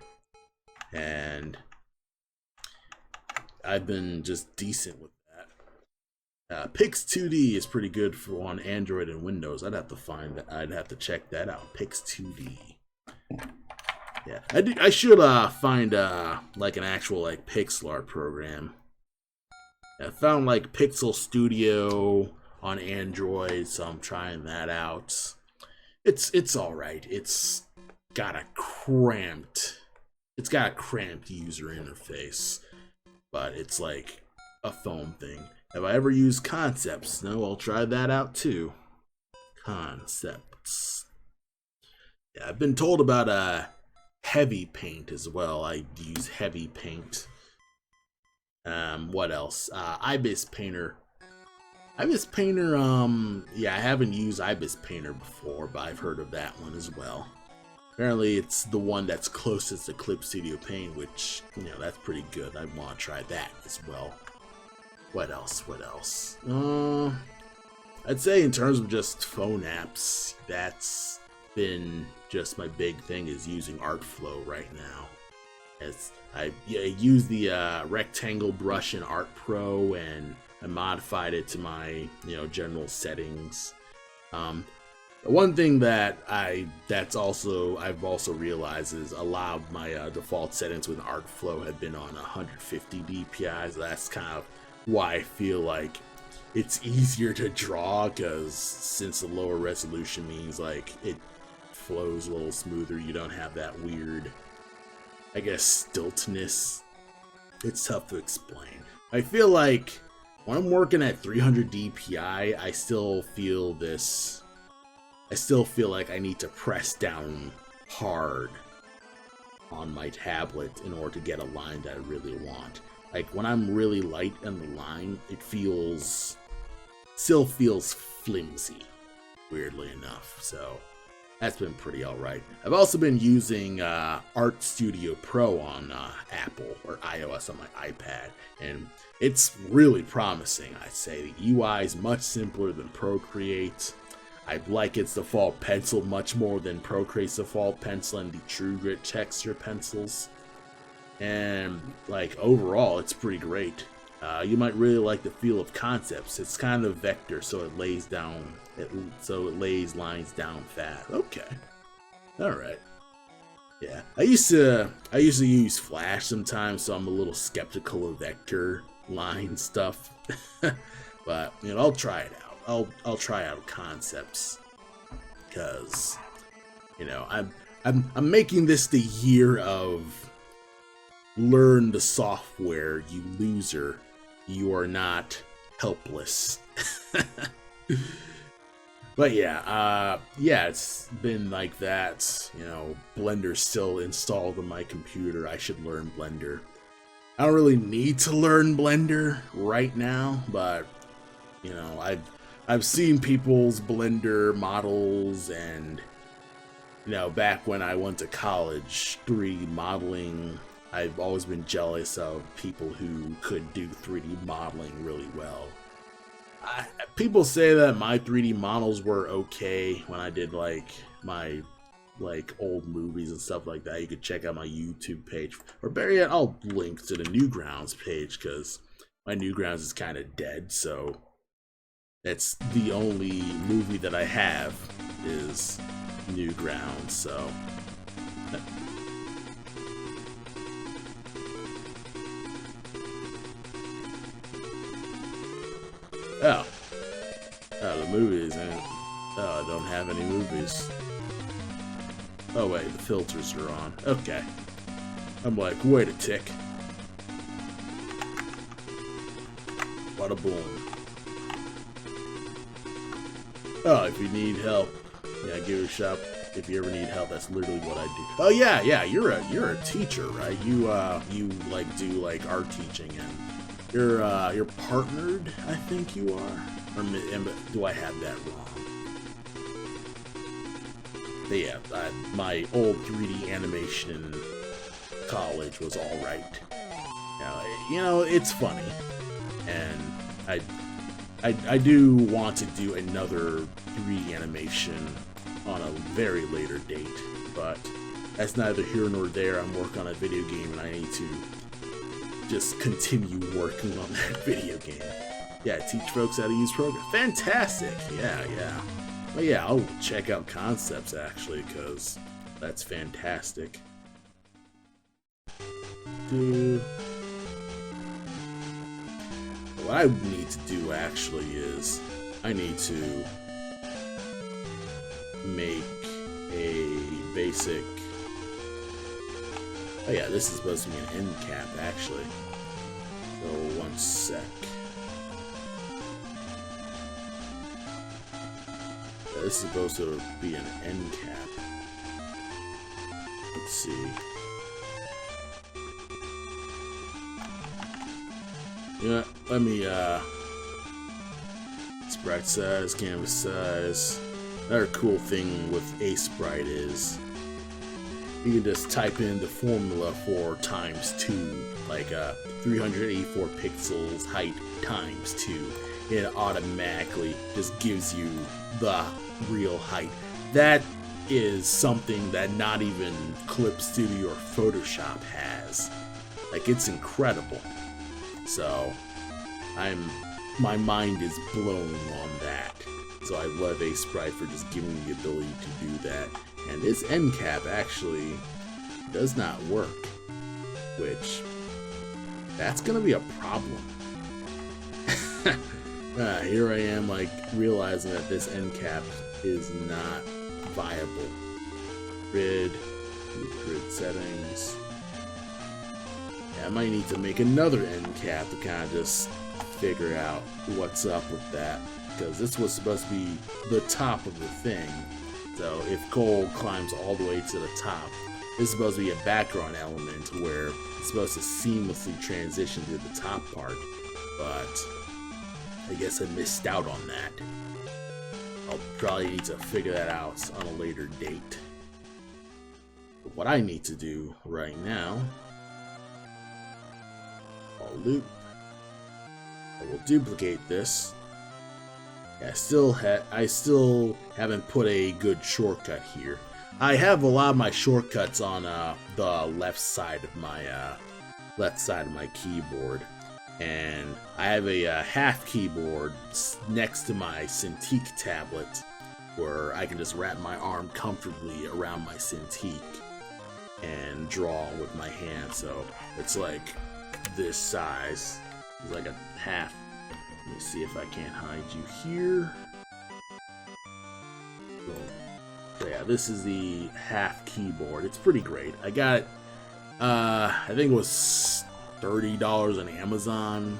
and I've been just decent with that. Pix 2D is pretty good for on Android and Windows. I'd have to check that out. Pix 2D. Yeah, I should find like an actual like pixel art program. I found like Pixel Studio on Android, so I'm trying that out. It's all right. It's got a cramped user interface, but it's like a phone thing. Have I ever used Concepts? No, I'll try that out too. Concepts. Yeah, I've been told about Heavy Paint as well. I use Heavy Paint. What else? Ibis Painter. Ibis Painter, yeah, I haven't used Ibis Painter before, but I've heard of that one as well. Apparently it's the one that's closest to Clip Studio Paint, which, that's pretty good. I want to try that as well. What else? I'd say in terms of just phone apps, that's been just my big thing, is using Artflow right now. As I use the rectangle brush in Art Pro, and I modified it to my general settings. The one thing that I've also realized is a lot of my default settings with Artflow have been on 150 DPI. So that's kind of why I feel like it's easier to draw, because since the lower resolution means like it flows a little smoother, you don't have that weird, I guess, stiltness. It's tough to explain. I feel like when I'm working at 300 DPI, I still feel like I need to press down hard on my tablet in order to get a line that I really want. Like when I'm really light on the line, it still feels flimsy, weirdly enough. So that's been pretty alright. I've also been using Art Studio Pro on Apple or iOS on my iPad, and it's really promising, I'd say. The UI is much simpler than Procreate. I like its default pencil much more than Procreate's default pencil and the True Grit texture pencils. And like overall, it's pretty great. You might really like the feel of concepts. It's kind of vector, so it lays lines down fast. Okay, all right. Yeah, I used to use Flash sometimes, so I'm a little skeptical of vector line stuff. But you know, I'll try it out. I'll try out concepts, because you know I'm making this the year of learn the software, you loser. You are not helpless. But yeah, it's been like that. You know, Blender's still installed on my computer. I should learn Blender. I don't really need to learn Blender right now, but you know, I've seen people's Blender models, and you know, back when I went to college, 3D modeling, I've always been jealous of people who could do 3D modeling really well. People say that my 3D models were okay when I did like my old movies and stuff like that. You could check out my YouTube page, or better yet, I'll link to the Newgrounds page, because my Newgrounds is kind of dead. So that's the only movie that I have is Newgrounds. So. Oh, the movies, and I don't have any movies. Oh wait, the filters are on. Okay. I'm like, wait a tick. Bada boom. Oh, if you need help, yeah, give it a shot. If you ever need help, that's literally what I do. Oh yeah, you're a teacher, right? You like do like art teaching, and you're partnered, I think you are. Or do I have that wrong? But yeah, my old 3D animation college was all right. You know, it's funny, and I do want to do another 3D animation on a very later date, but that's neither here nor there. I'm working on a video game, and I need to just continue working on that video game. Yeah, teach folks how to use programs. Fantastic! Yeah. But yeah, I'll check out concepts actually, because that's fantastic. What I need to do actually is I need to make a basic. Oh yeah, this is supposed to be an end cap actually. So one sec. Yeah, this is supposed to be an end cap. Let's see. Yeah, let me sprite size, canvas size. Another cool thing with Sprite is you can just type in the formula for ×2, like 384 pixels height ×2. It automatically just gives you the real height. That is something that not even Clip Studio or Photoshop has. Like, it's incredible. So my mind is blown on that. So I love Sprite for just giving me the ability to do that. And this end cap actually does not work, which that's gonna be a problem. Here I am, like, realizing that this end cap is not viable. Grid settings. Yeah, I might need to make another end cap to kind of just figure out what's up with that, because this was supposed to be the top of the thing. So if Cole climbs all the way to the top, This is supposed to be a background element where it's supposed to seamlessly transition to the top part, but I guess I missed out on that. I'll probably need to figure that out on a later date. But what I need to do right now, I'll loop. I will duplicate this. I still haven't put a good shortcut here. I have a lot of my shortcuts on the left side of my keyboard, and I have a half keyboard next to my Cintiq tablet, where I can just wrap my arm comfortably around my Cintiq and draw with my hand. So it's like this size. It's like a half. Let me see if I can't hide you here. So yeah, this is the half keyboard. It's pretty great. I got it, I think it was $30 on Amazon.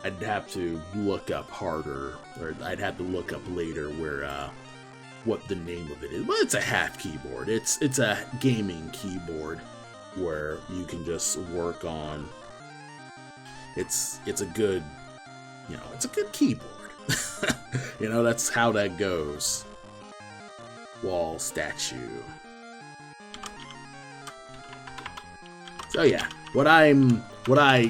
I'd have to look up harder, or I'd have to look up later where what the name of it is. But it's a half keyboard. It's a gaming keyboard where you can just work on. It's a good, it's a good keyboard. That's how that goes. Wall statue. So yeah, what I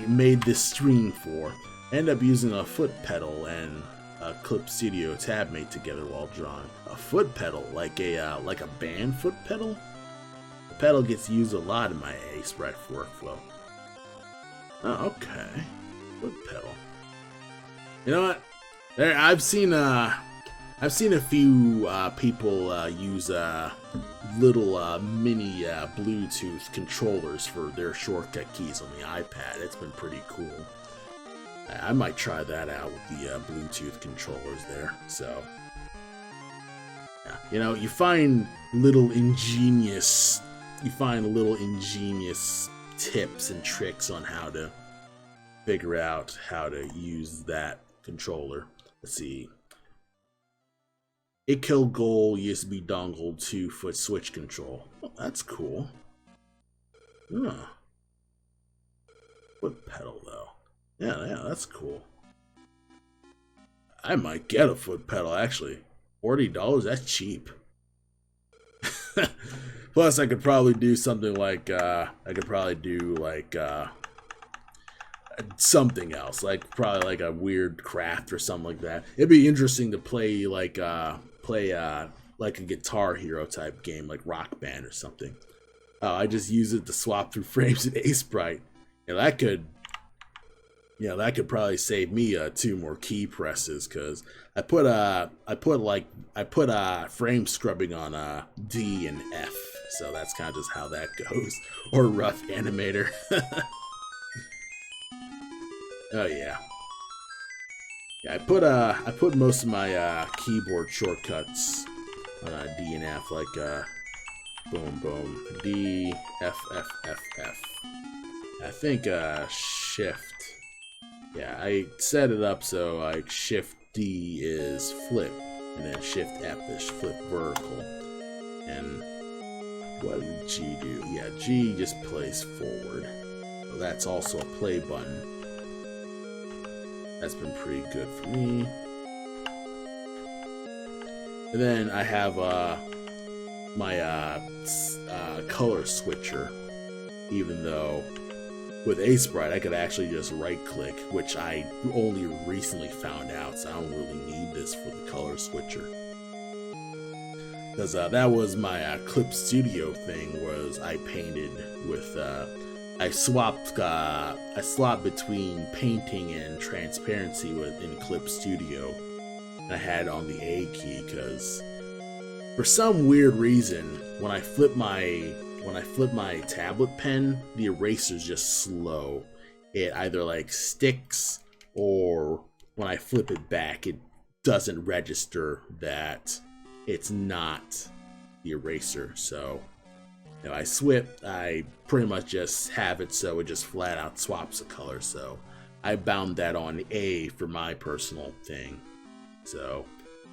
made this stream for, I ended up using a foot pedal and a Clip Studio tab made together while drawing. A foot pedal, like a band foot pedal. The pedal gets used a lot in my Sprite workflow. Oh, okay. Foot pedal. You know what? I've seen a few people use little mini Bluetooth controllers for their shortcut keys on the iPad. It's been pretty cool. I might try that out with the Bluetooth controllers there. So, yeah, you find little ingenious tips and tricks on how to figure out how to use that controller. Let's see. It killed goal USB dongle 2-foot switch control. Oh, that's cool. Huh. Foot pedal though. Yeah, that's cool. I might get a foot pedal actually. $40, that's cheap. Plus, I could probably do something like something else, like probably like a weird craft or something like that. It'd be interesting to play like a Guitar Hero type game, like Rock Band or something. I just use it to swap through frames in Sprite. That could probably save me 2 more key presses, because I put frame scrubbing on D and F, so that's kind of just how that goes. Or Rough Animator. Oh yeah. Yeah, I put most of my keyboard shortcuts on D and F, like boom boom D F F F F. I think shift. Yeah, I set it up so like shift D is flip, and then shift F is flip vertical. And what did G do? Yeah, G just plays forward. So that's also a play button. That's been pretty good for me. And then I have my color switcher, even though with Sprite I could actually just right click, which I only recently found out, so I don't really need this for the color switcher. Because that was my Clip Studio thing, was I painted with I swapped between painting and transparency within Clip Studio. And I had on the A key, because for some weird reason, when I flip my tablet pen, the eraser's just slow. It either like sticks, or when I flip it back, it doesn't register that it's not the eraser. So I pretty much just have it so it just flat out swaps the color. So I bound that on A for my personal thing. So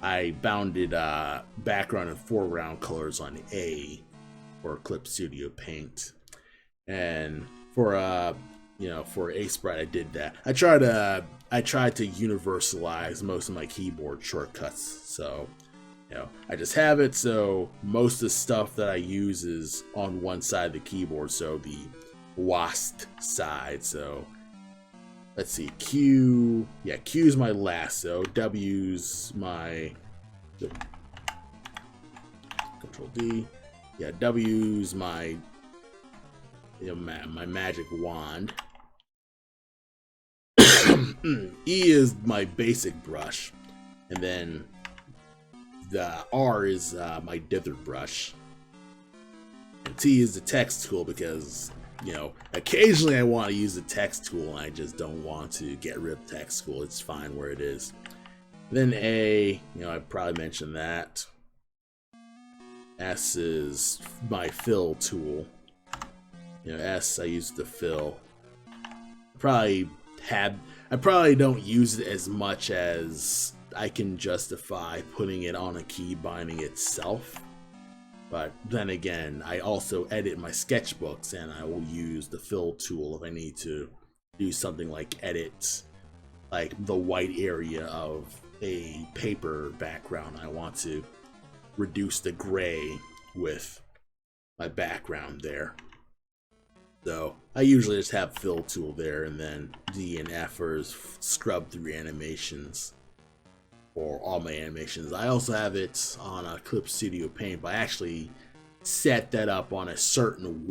I bounded background and foreground colors on A, or Clip Studio Paint. And for for Ace Sprite, I did that. I tried to universalize most of my keyboard shortcuts. So, I just have it. So most of the stuff that I use is on one side of the keyboard. So the WASD side. So let's see, Q. Yeah, Q is my lasso. W's my Control D. Yeah, W's my my magic wand. E is my basic brush, and then the R is my dither brush, and T is the text tool because occasionally I want to use the text tool and I just don't want to get rid of text tool. It's fine where it is. Then A, I probably mentioned that. S is my fill tool. S I use the fill. I probably don't use it as much as I can justify putting it on a key binding itself. But then again, I also edit my sketchbooks and I will use the fill tool if I need to do something like edit like the white area of a paper background. I want to reduce the gray with my background there. So I usually just have fill tool there, and then D and F are scrub through animations for all my animations. I also have it on a Clip Studio Paint, but I actually set that up on a certain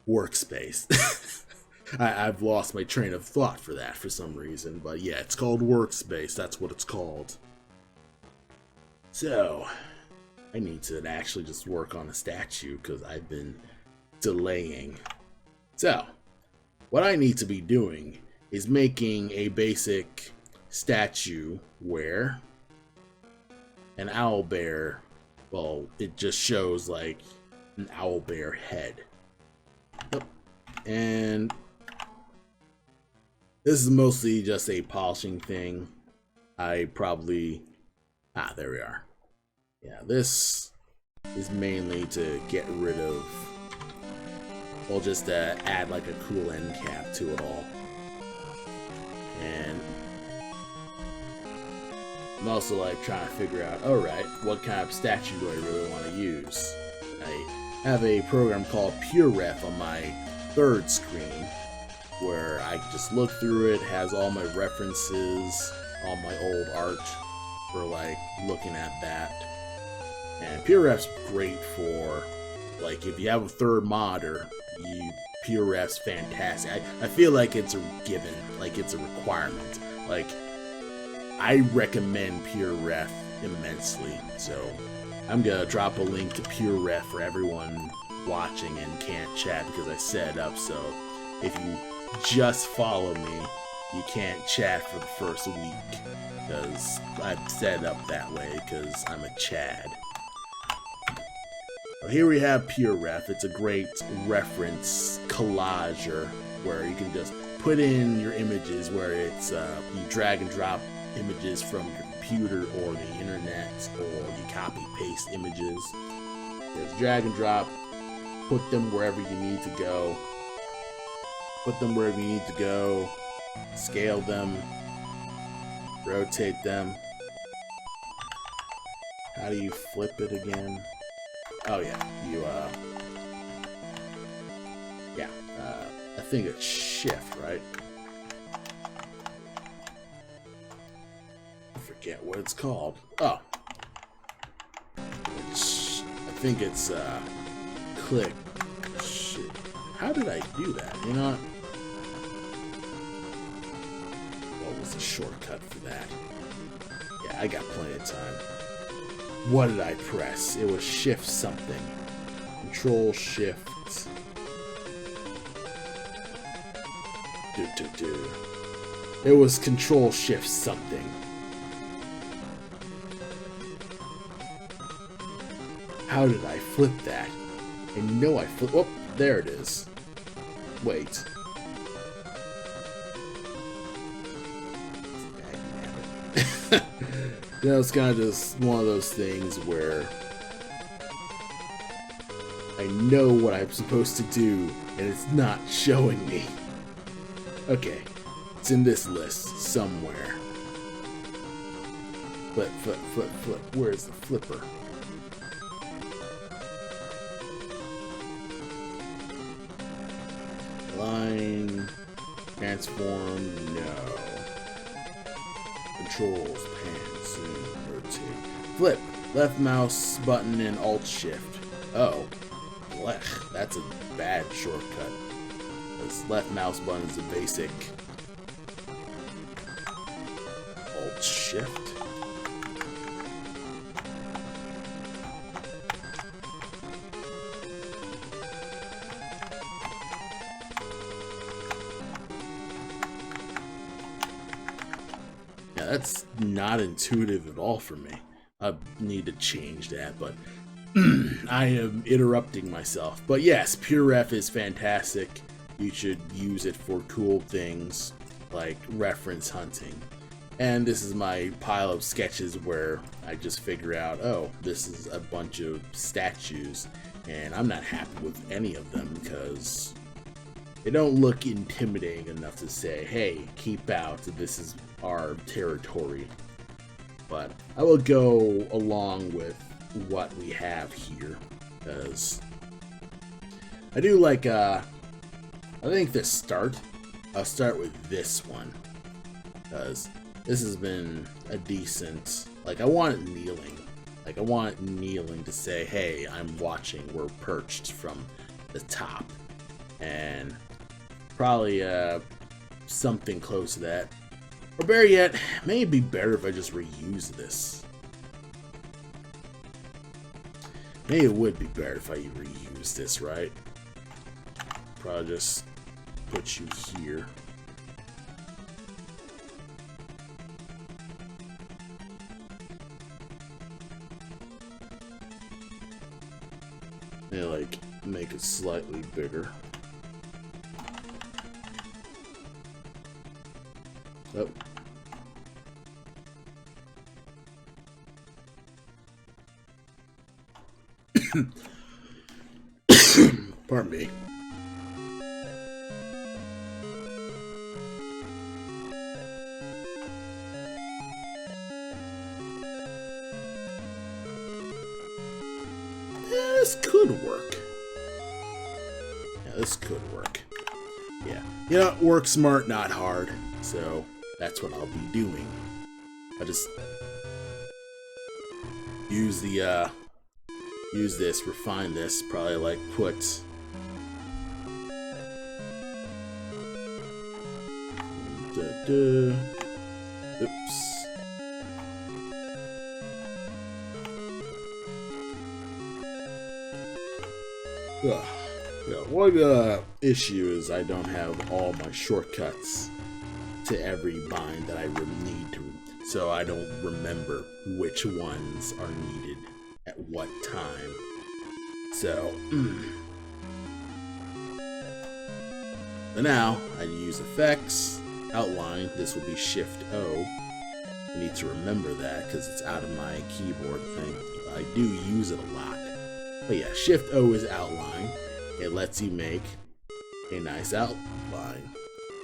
workspace. I've lost my train of thought for that for some reason, but yeah, it's called workspace. That's what it's called. So I need to actually just work on a statue because I've been delaying. So what I need to be doing is making a basic statue where an owl bear, well, it just shows like an owl bear head. Yep. And this is mostly just a polishing thing. There we are. Yeah, this is mainly to get rid of, well, just to add like a cool end cap to it all. And I'm also like trying to figure out, alright, what kind of statue do I really want to use? I have a program called PureRef on my third screen where I just look through it, has all my references, all my old art for like looking at that. And PureRef's great for like if you have a third modder, PureRef's fantastic. I feel like it's a given, like it's a requirement. Like I recommend PureRef immensely. So I'm gonna drop a link to PureRef for everyone watching and can't chat because I set it up so if you just follow me, you can't chat for the first week because I've set it up that way because I'm a Chad. Well, here we have PureRef. It's a great reference collager where you can just put in your images where it's you drag and drop images from your computer or the internet, or you copy paste images. There's drag and drop, put them wherever you need to go. Scale them, rotate them. How do you flip it again? Oh yeah, I think it's shift, right? I forget what it's called. Oh. I think it's click. Shit. How did I do that? You know what? What was the shortcut for that? Yeah, I got plenty of time. What did I press? It was shift something. Control shift. It was control shift something. How did I flip that? I know I flipped. Oh, there it is. Wait. You know, it's kind of just one of those things where I know what I'm supposed to do, and it's not showing me. Okay, it's in this list somewhere. Flip, flip, flip, flip. Where's the flipper? Line, transform, no. Controls, pan, zoom, rotate. Flip, left mouse button and alt shift. Oh, blech, that's a bad shortcut. This left mouse button is a basic alt shift. That's not intuitive at all for me. I need to change that, but I am interrupting myself. But yes, Pure Ref is fantastic. You should use it for cool things like reference hunting. And this is my pile of sketches where I just figure out, oh, this is a bunch of statues, and I'm not happy with any of them because they don't look intimidating enough to say, hey, keep out, this is our territory. But I will go along with what we have here, because I do like, I think the start, I'll start with this one, because this has been a decent, like I want it kneeling. Like I want it kneeling to say, hey, I'm watching, we're perched from the top. And probably something close to that. Or better yet, maybe it'd be better if I just reuse this. Maybe it would be better if I reuse this, right? Probably just put you here. And like make it slightly bigger. Oh. Pardon me. This could work. Yeah, this could work. Yeah. You know, work smart, not hard. So that's what I'll be doing. I just use the use this, refine this, probably like put oops. Yeah, one issue is I don't have all my shortcuts to every bind that I need to, so I don't remember which ones are needed at what time. So, but now I use effects, outline. This will be Shift O. I need to remember that because it's out of my keyboard thing. I do use it a lot. But yeah, Shift O is outline. It lets you make a nice outline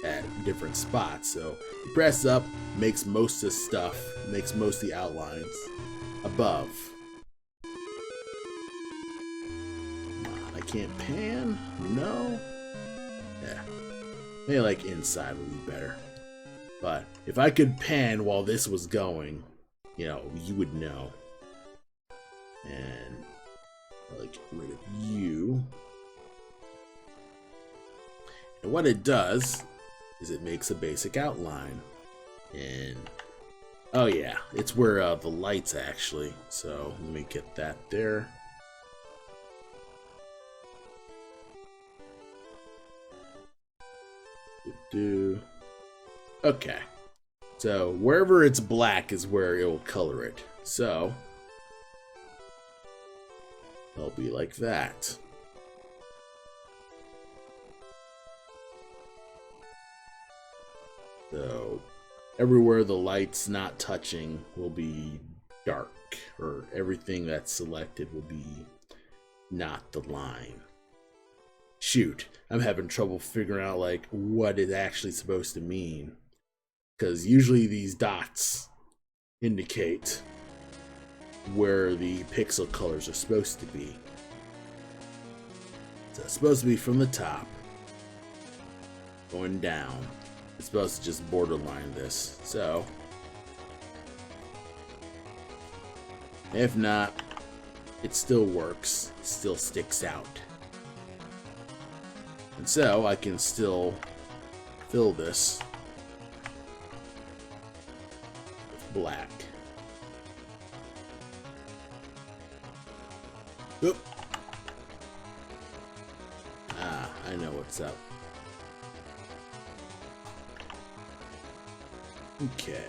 at different spots. So you press up, makes most of the stuff, makes most of the outlines above. Come on, I can't pan? No? Yeah. Maybe like inside would be better. But if I could pan while this was going, you know, you would know. And I'll like get rid of you. And what it does is it makes a basic outline. And oh yeah, it's where the lights actually. So let me get that there. Okay. So wherever it's black is where it will color it. So it'll be like that. So everywhere the light's not touching will be dark, or everything that's selected will be not the line. Shoot, I'm having trouble figuring out like what it's actually supposed to mean, because usually these dots indicate where the pixel colors are supposed to be. So it's supposed to be from the top going down. It's supposed to just borderline this. So if not, it still works. It still sticks out. And so I can still fill this with black. Oop. Ah, I know what's up. Okay.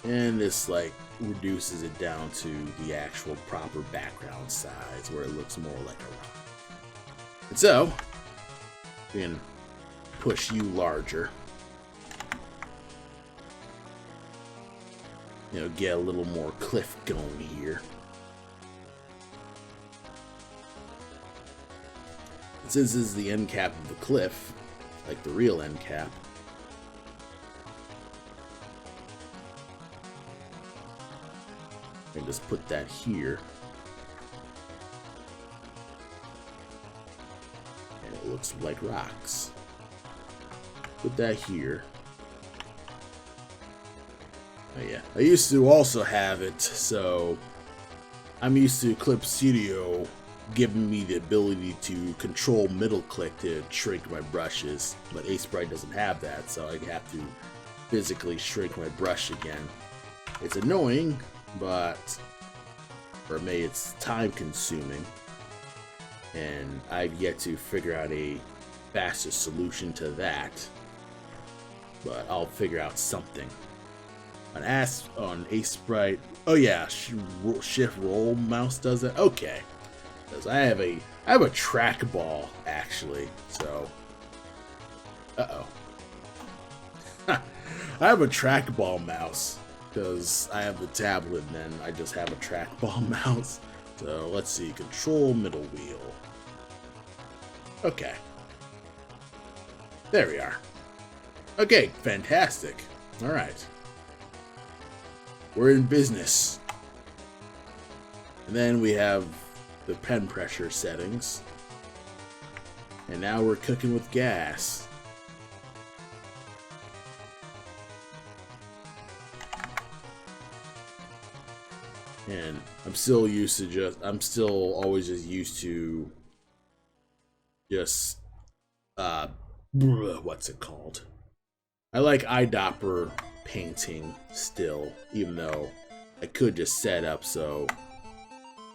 And this like reduces it down to the actual proper background size where it looks more like a rock. And so we can push you larger. You know, get a little more cliff going here. And since this is the end cap of the cliff, like the real end cap, and just put that here, and it looks like rocks. Put that here. Oh yeah, I used to also have it, so I'm used to Clip Studio giving me the ability to control middle click to shrink my brushes, but Aseprite doesn't have that, so I have to physically shrink my brush again. It's annoying, but for me it's time consuming, and I've yet to figure out a faster solution to that, but I'll figure out something. On Aseprite, oh yeah, shift roll mouse does it. Okay, because I have a trackball actually, so I have a trackball mouse because I have the tablet and then I just have a trackball mouse. So let's see, control middle wheel. Okay, there we are. Okay, fantastic. All right. We're in business. And then we have the pen pressure settings. And now we're cooking with gas. And I'm still always just used to just, what's it called? I like eyedropper painting still, even though I could just set up so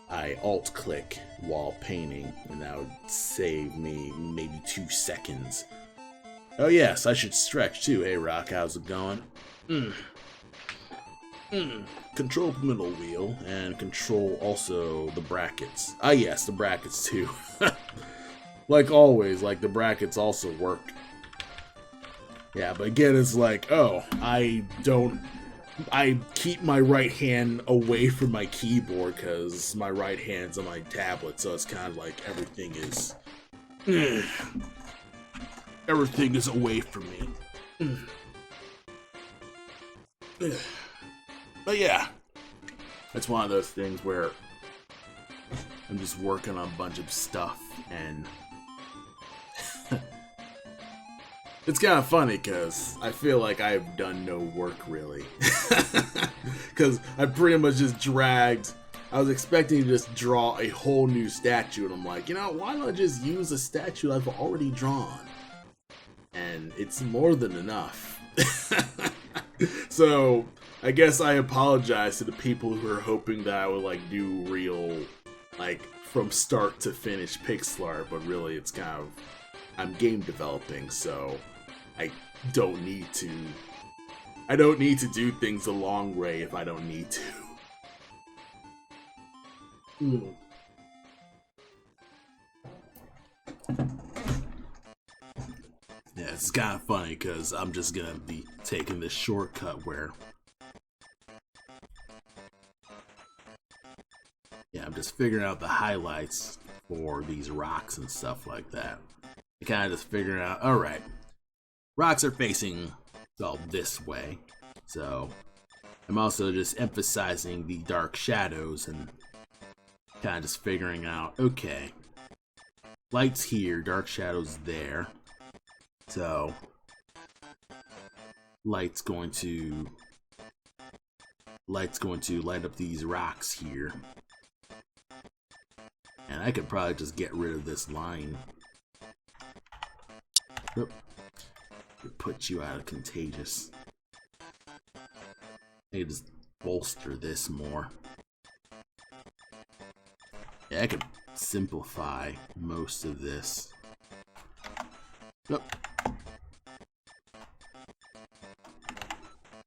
I alt click while painting, and that would save me maybe 2 seconds. Oh yes, I should stretch too. Hey Rock, how's it going? Control middle wheel and control also the brackets. Ah yes, the brackets too. Like always, like the brackets also work. Yeah, but again, it's like, oh, I keep my right hand away from my keyboard because my right hand's on my tablet, so it's kind of like everything is away from me. But yeah, it's one of those things where I'm just working on a bunch of stuff, and it's kind of funny because I feel like I've done no work really. Because I pretty much just dragged. I was expecting to just draw a whole new statue, and I'm like, you know, why don't I just use a statue I've already drawn? And it's more than enough. So I guess I apologize to the people who are hoping that I would like do real, like from start to finish pixel art, but really it's kind of, I'm game developing, so I don't need to do things the long way if I don't need to. it's kind of funny because I'm just gonna be taking this shortcut where, yeah, I'm just figuring out the highlights for these rocks and stuff like that. Kind of just figuring out, all right, rocks are facing all this way, so I'm also just emphasizing the dark shadows and kind of just figuring out, okay, light's here, dark shadows there, so light's going to light up these rocks here, and I could probably just get rid of this line. Oop. Put you out of contagious. I could just bolster this more. Yeah, I could simplify most of this. Oop.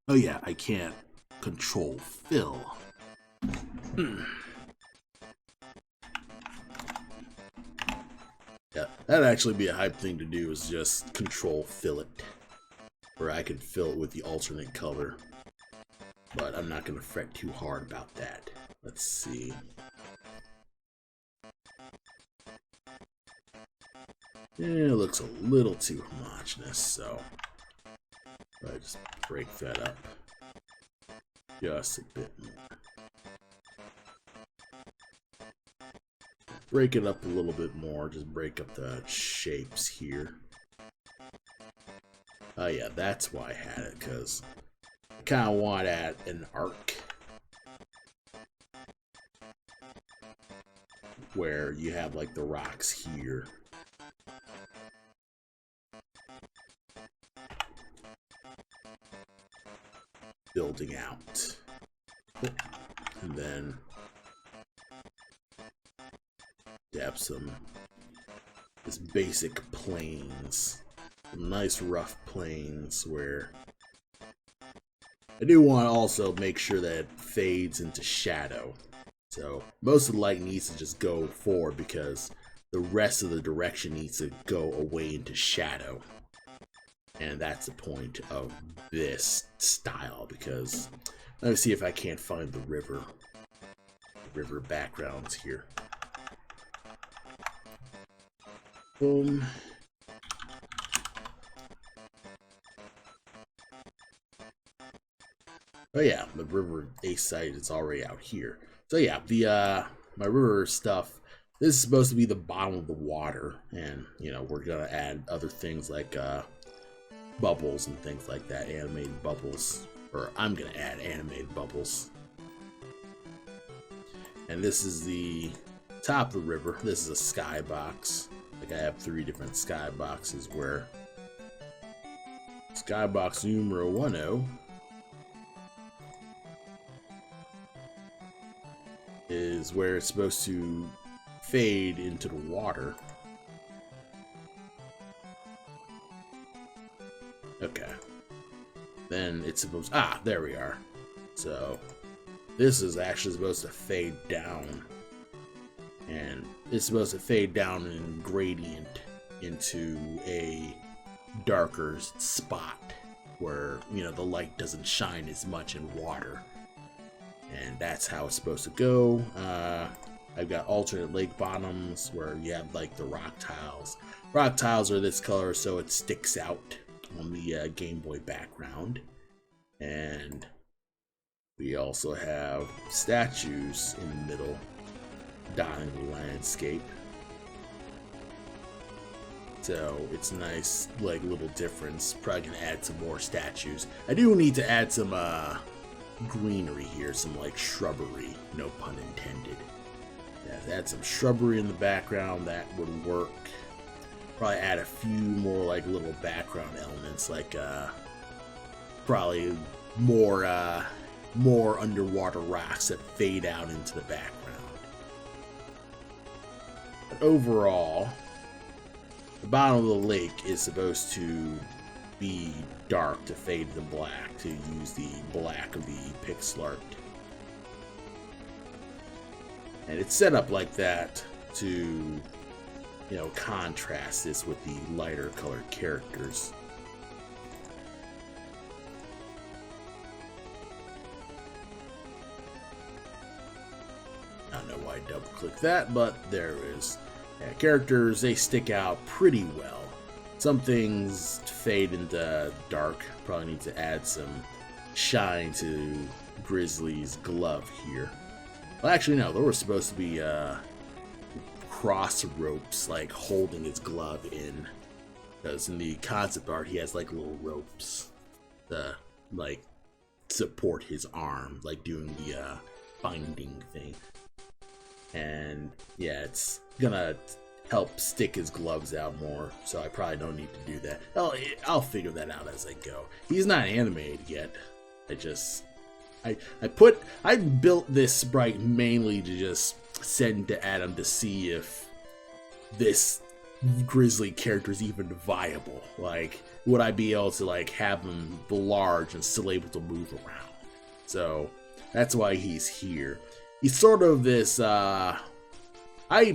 Oh yeah, I can't control fill. Yeah, that'd actually be a hype thing to do, is just control fill it. Where I could fill it with the alternate color. But I'm not gonna fret too hard about that. Let's see. Yeah, it looks a little too homogeneous, so I just break that up just a bit more. Break it up a little bit more, just break up the shapes here. Oh yeah, that's why I had it, because I kind of want to add an arc where you have like the rocks here. Building out. And then have some just basic planes. Some nice rough planes where I do want to also make sure that it fades into shadow. So most of the light needs to just go forward because the rest of the direction needs to go away into shadow. And that's the point of this style, because let me see if I can't find the river backgrounds here. Boom. Oh yeah, the river ace site is already out here. So yeah, the my river stuff, this is supposed to be the bottom of the water, and you know, we're gonna add other things like bubbles and things like that, animated bubbles, or I'm gonna add animated bubbles. And this is the top of the river. This is a skybox. Like I have 3 different skyboxes where skybox numero 10 is where it's supposed to fade into the water. Okay. Then it's supposed, there we are. So this is actually supposed to fade down, and it's supposed to fade down in gradient into a darker spot where, you know, the light doesn't shine as much in water. And that's how it's supposed to go. I've got alternate lake bottoms where you have like the rock tiles. Rock tiles are this color so it sticks out on the Game Boy background. And we also have statues in the middle dotting the landscape. So it's a nice, like, little difference. Probably gonna add some more statues. I do need to add some greenery here, some like shrubbery, no pun intended. Yeah, add some shrubbery in the background, that would work. Probably add a few more like little background elements, like probably more underwater rocks that fade out into the background. But overall, the bottom of the lake is supposed to be dark to fade to black, to use the black of the pixel art. And it's set up like that to, you know, contrast this with the lighter colored characters. don't know why I double click that, but there it is. Yeah, characters, they stick out pretty well. Some things fade into dark. Probably need to add some shine to Grizzly's glove here. Well, actually, no, there were supposed to be cross ropes, like holding his glove in. Because in the concept art, he has like little ropes to like support his arm, like doing the binding thing. And yeah, it's gonna help stick his gloves out more, so I probably don't need to do that. I'll figure that out as I go. He's not animated yet. I built this sprite mainly to just send to Adam to see if this Grizzly character is even viable. Like, would I be able to like have him large and still able to move around? So that's why he's here. He's sort of this, I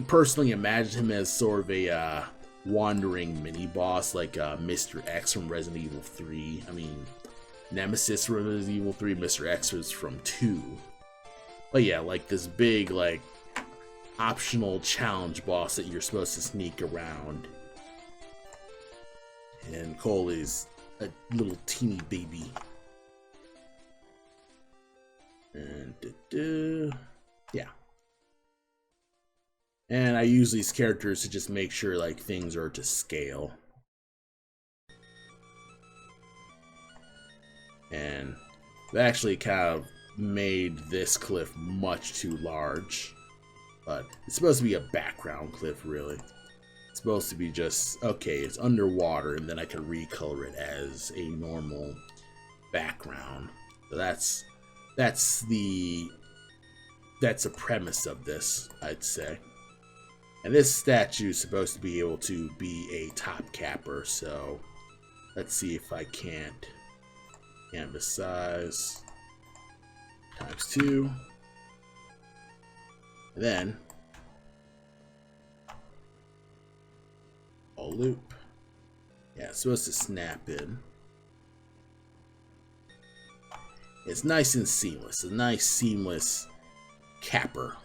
personally imagine him as sort of a wandering mini-boss, like Mr. X from Resident Evil 3. I mean, Nemesis from Resident Evil 3, Mr. X was from 2. But yeah, like this big, like, optional challenge boss that you're supposed to sneak around. And Cole is a little teeny baby. And yeah. And I use these characters to just make sure like things are to scale. And they actually kind of made this cliff much too large. But it's supposed to be a background cliff, really. It's supposed to be just, okay, it's underwater, and then I can recolor it as a normal background. So that's the premise of this, I'd say. And this statue is supposed to be able to be a top capper, so let's see if I can't. Canvas size ×2. And then all loop. Yeah, it's supposed to snap in. It's nice and seamless. A nice seamless capper.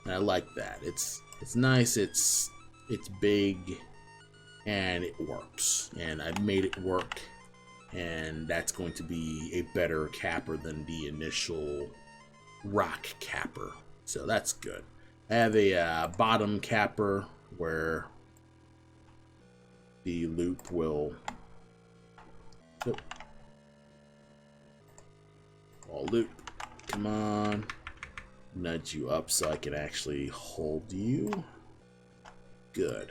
And I like that. It's nice, it's big, and it works. And I've made it work, and that's going to be a better capper than the initial rock capper. So that's good. I have a bottom capper where the loop will all loop. Come on. Nudge you up so I can actually hold you. Good.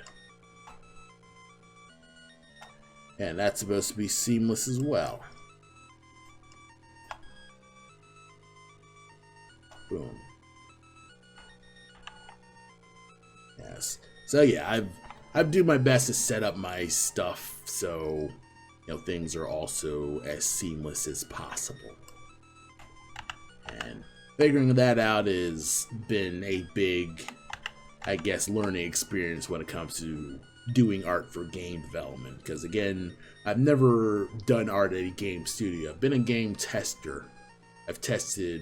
And that's supposed to be seamless as well. Boom. Yes. So yeah, I do my best to set up my stuff so things are also as seamless as possible. And figuring that out has been a big, I guess, learning experience when it comes to doing art for game development. Because again, I've never done art at a game studio. I've been a game tester. I've tested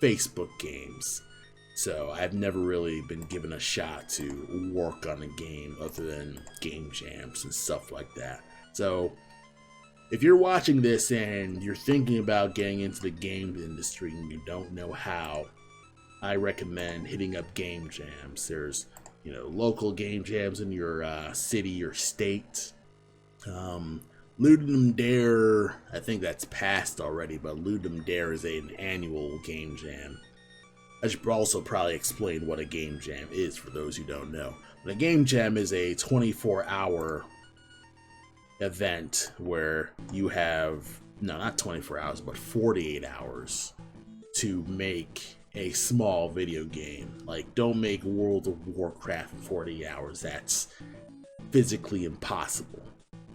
Facebook games. So I've never really been given a shot to work on a game other than game jams and stuff like that. So if you're watching this and you're thinking about getting into the game industry and you don't know how, I recommend hitting up game jams. There's, local game jams in your city or state. Ludum Dare, I think that's passed already, but Ludum Dare is an annual game jam. I should also probably explain what a game jam is for those who don't know. But a game jam is a 24-hour event where you have, no, not 24 hours, but 48 hours to make a small video game. Like, don't make World of Warcraft in 48 hours. That's physically impossible.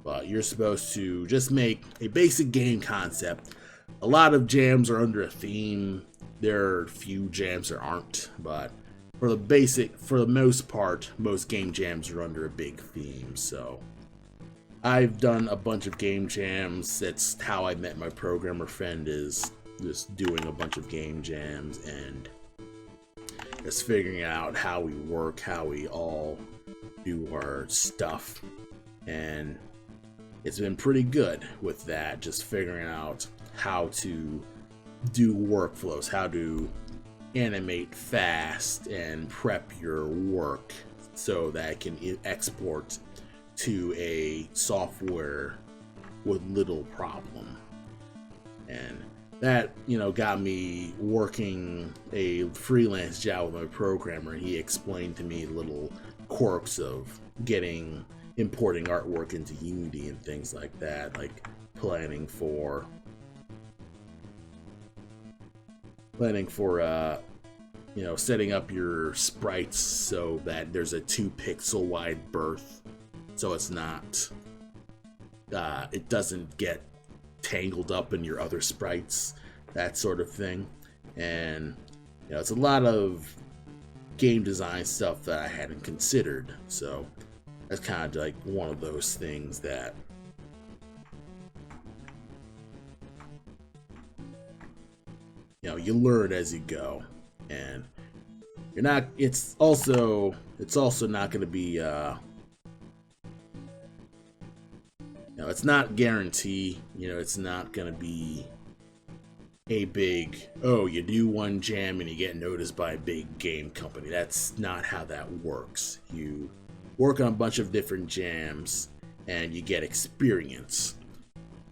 But you're supposed to just make a basic game concept. A lot of jams are under a theme. There are a few jams that aren't, but for the most part, most game jams are under a big theme. So I've done a bunch of game jams. That's how I met my programmer friend, is just doing a bunch of game jams. And just figuring out how we work, how we all do our stuff, and it's been pretty good with that, just figuring out how to do workflows, how to animate fast and prep your work so that it can export to a software with little problem. And that, got me working a freelance job with my programmer. He explained to me little quirks of importing artwork into Unity and things like that, like planning for setting up your sprites so that there's a 2 pixel wide berth, so it's not it doesn't get tangled up in your other sprites, that sort of thing. And it's a lot of game design stuff that I hadn't considered, so that's kind of like one of those things that you learn as you go, and it's also not going to be it's not guarantee. It's not going to be a big, you do one jam and you get noticed by a big game company. That's not how that works. You work on a bunch of different jams and you get experience.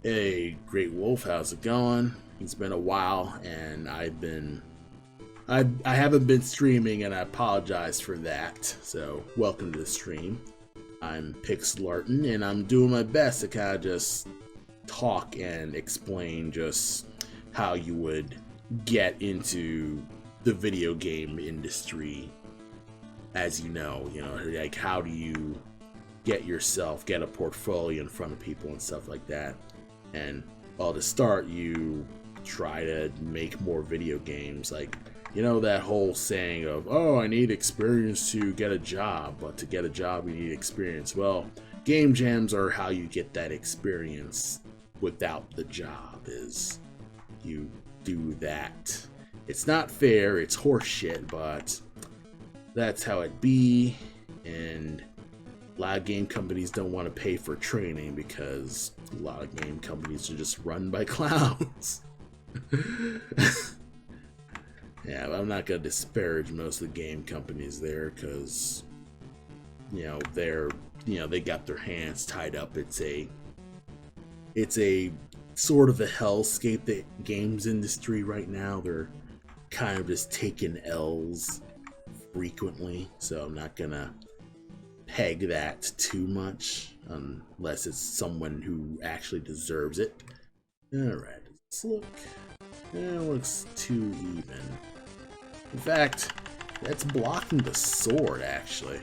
Hey, Great Wolf, how's it going? It's been a while, and I haven't been streaming, and I apologize for that. So welcome to the stream. I'm Pixelartin, and I'm doing my best to kind of just talk and explain just how you would get into the video game industry. As like how do you get a portfolio in front of people and stuff like that. And to start, you try to make more video games. Like, that whole saying of, I need experience to get a job, but to get a job you need experience. Well, game jams are how you get that experience without the job, is you do that. It's not fair, it's horseshit, but that's how it be. And a lot of game companies don't want to pay for training because a lot of game companies are just run by clowns. Yeah, but I'm not gonna disparage most of the game companies there, because they got their hands tied up. It's a sort of a hellscape, the games industry right now. They're kind of just taking L's frequently, so I'm not gonna peg that too much unless it's someone who actually deserves it. Alright, let's look. It looks too even. In fact, that's blocking the sword, actually.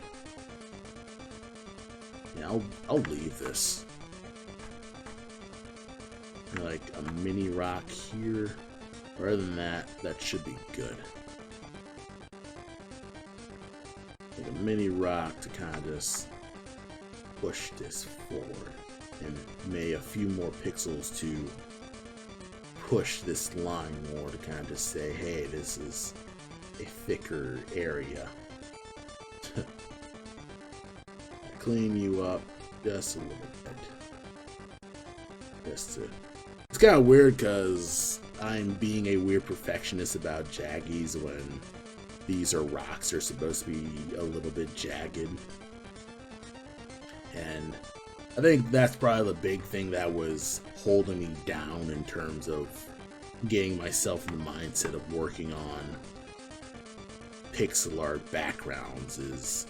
Yeah, I'll leave this. Like a mini rock here. Other than that, that should be good. Like a mini rock to kind of just push this forward. And maybe a few more pixels to push this line more, to kind of just say, hey, this is a thicker area. Clean you up just a little bit. It's kind of weird because I'm being a weird perfectionist about jaggies when these are rocks. They're supposed to be a little bit jagged. And I think that's probably the big thing that was holding me down in terms of getting myself in the mindset of working on pixel art backgrounds. Is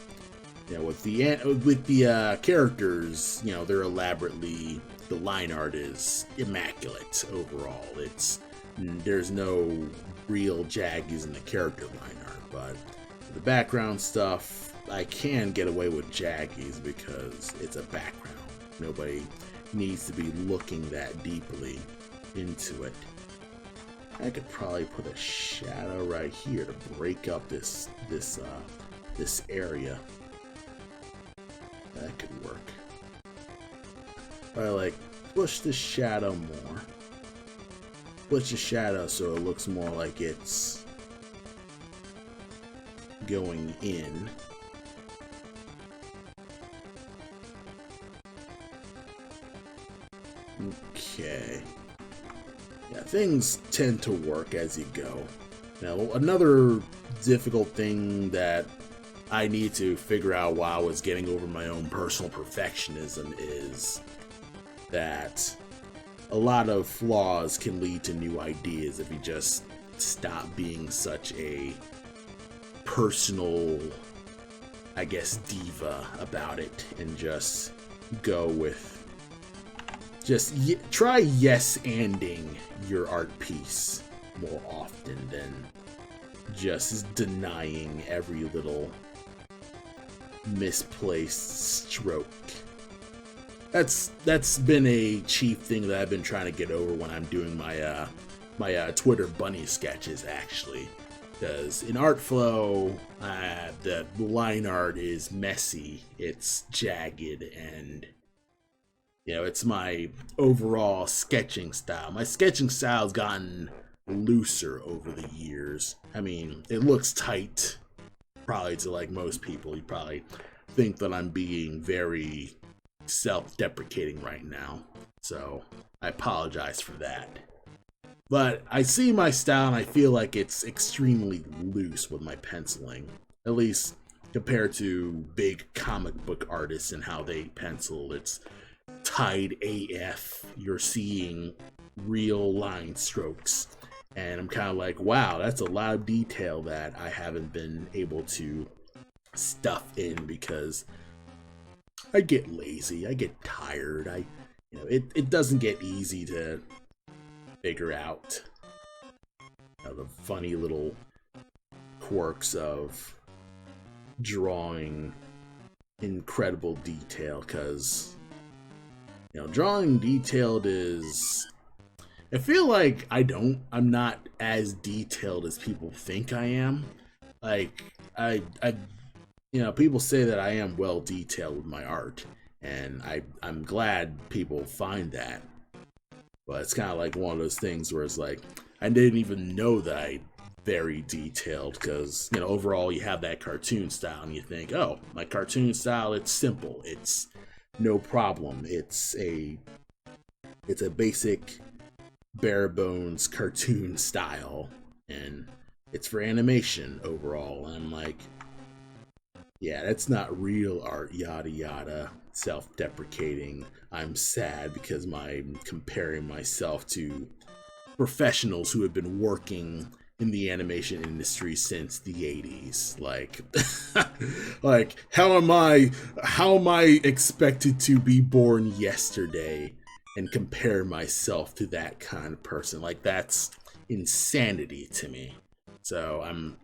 with the characters, they're elaborately, the line art is immaculate overall. There's no real jaggies in the character line art, but the background stuff, I can get away with jaggies because it's a background. Nobody needs to be looking that deeply into it. I could probably put a shadow right here to break up this area. That could work. But push the shadow more. Push the shadow so it looks more like it's going in. Okay. Yeah, things tend to work as you go. Now, another difficult thing that I need to figure out while I was getting over my own personal perfectionism is that a lot of flaws can lead to new ideas if you just stop being such a personal, I guess, diva about it and just go with try yes-anding your art piece more often than just denying every little misplaced stroke. That's been a chief thing that I've been trying to get over when I'm doing my Twitter bunny sketches, actually, because in art flow the line art is messy, it's jagged, and it's my overall sketching style. My sketching style has gotten looser over the years. I mean, it looks tight, probably to like most people. You probably think that I'm being very self-deprecating right now, so I apologize for that. But I see my style and I feel like it's extremely loose with my penciling, at least compared to big comic book artists and how they pencil. It's tight AF. You're seeing real line strokes, and I'm kind of like, wow, that's a lot of detail that I haven't been able to stuff in because I get lazy, I get tired, it doesn't get easy to figure out the funny little quirks of drawing incredible detail, because drawing detailed is, I feel like I'm not as detailed as people think I am. Like, people say that I am well detailed with my art, and I'm glad people find that. But it's kind of like one of those things where it's like, I didn't even know that I very detailed, because overall you have that cartoon style and you think, oh, my cartoon style, it's simple, it's no problem, it's a basic bare bones cartoon style, and it's for animation overall. And I'm like, yeah, that's not real art, yada yada, self-deprecating. I'm sad because I'm comparing myself to professionals who have been working in the animation industry since the 80s. Like, like how am I expected to be born yesterday and compare myself to that kind of person? Like, that's insanity to me. So I'm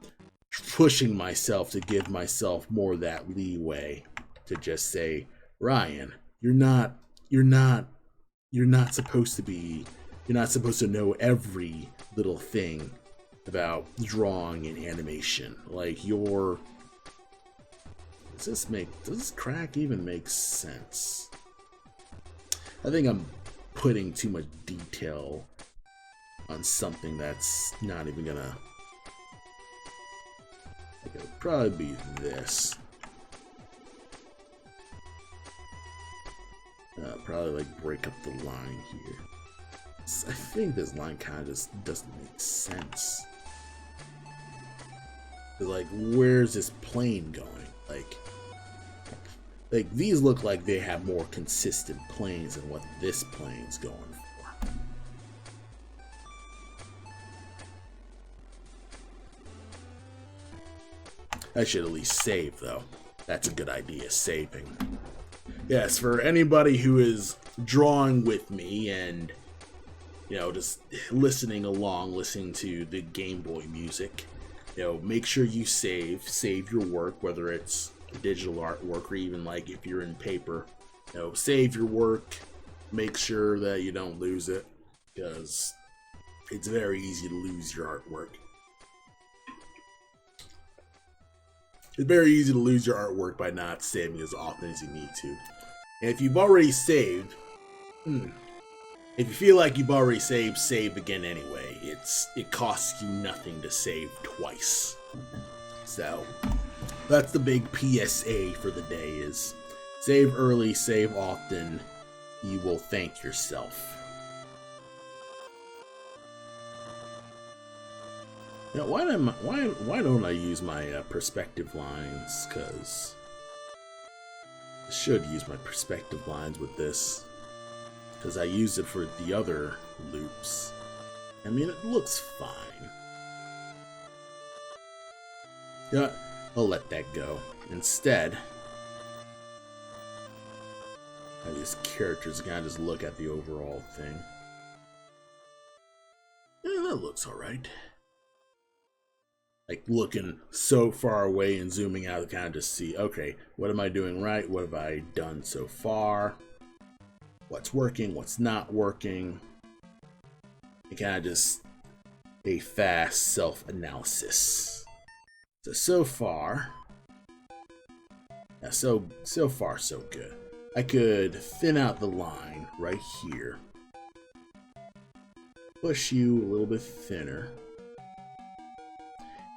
pushing myself to give myself more of that leeway to just say, Ryan, you're not supposed to know every little thing about drawing and animation. Like, does this crack even make sense? I think I'm putting too much detail on something that's not even gonna. It would probably be this. Probably like break up the line here. I think this line kind of just doesn't make sense. Like, where's this plane going? Like these look like they have more consistent planes than what this plane's going for. I should at least save, though. That's a good idea, saving. Yes, for anybody who is drawing with me and, just listening along, listening to the Game Boy music, make sure you save your work, whether it's digital artwork or even like if you're in paper. Save your work, make sure that you don't lose it, because it's very easy to lose your artwork. It's very easy to lose your artwork by not saving as often as you need to. And if you've already saved, if you feel like you've already saved, save again anyway. It costs you nothing to save twice. So That's the big PSA for the day is save early, save often. You will thank yourself. Now, why don't I use my perspective lines? Because I should use my perspective lines with this. Because I used it for the other loops. I mean, it looks fine. Yeah, I'll let that go. Instead, these characters kind of just look at the overall thing. Yeah, that looks alright. Like looking so far away and zooming out to kind of just see, okay, what am I doing right? What have I done so far? What's working? What's not working? And kind of just a fast self-analysis. So far, yeah, so far so good. I could thin out the line right here, push you a little bit thinner,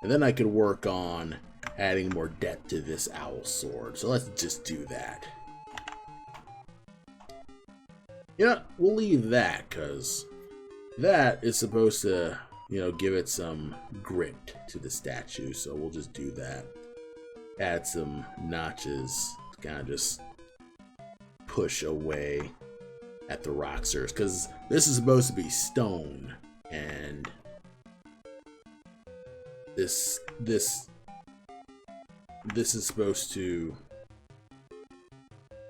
and then I could work on adding more depth to this owl sword. So let's just do that. Yeah, we'll leave that because that is supposed to, you know, give it some grit to the statue. So we'll just do that. Add some notches to kind of just push away at the rocksters, because this is supposed to be stone, and this is supposed to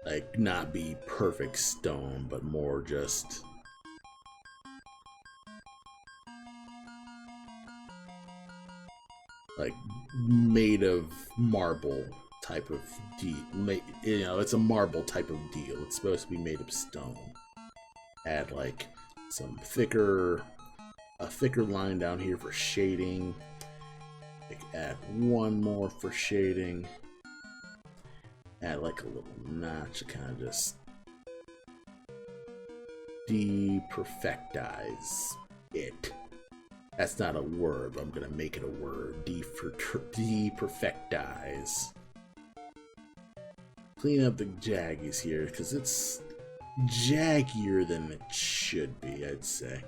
like not be perfect stone, but more just like made of marble type of deal. You know, it's a marble type of deal. It's supposed to be made of stone. Add like some a thicker line down here for shading. Like add one more for shading. Add like a little notch to kind of just de-perfectize it. That's not a word, but I'm gonna make it a word. De-perfectize. Clean up the jaggies here, because it's jaggier than it should be, I'd say.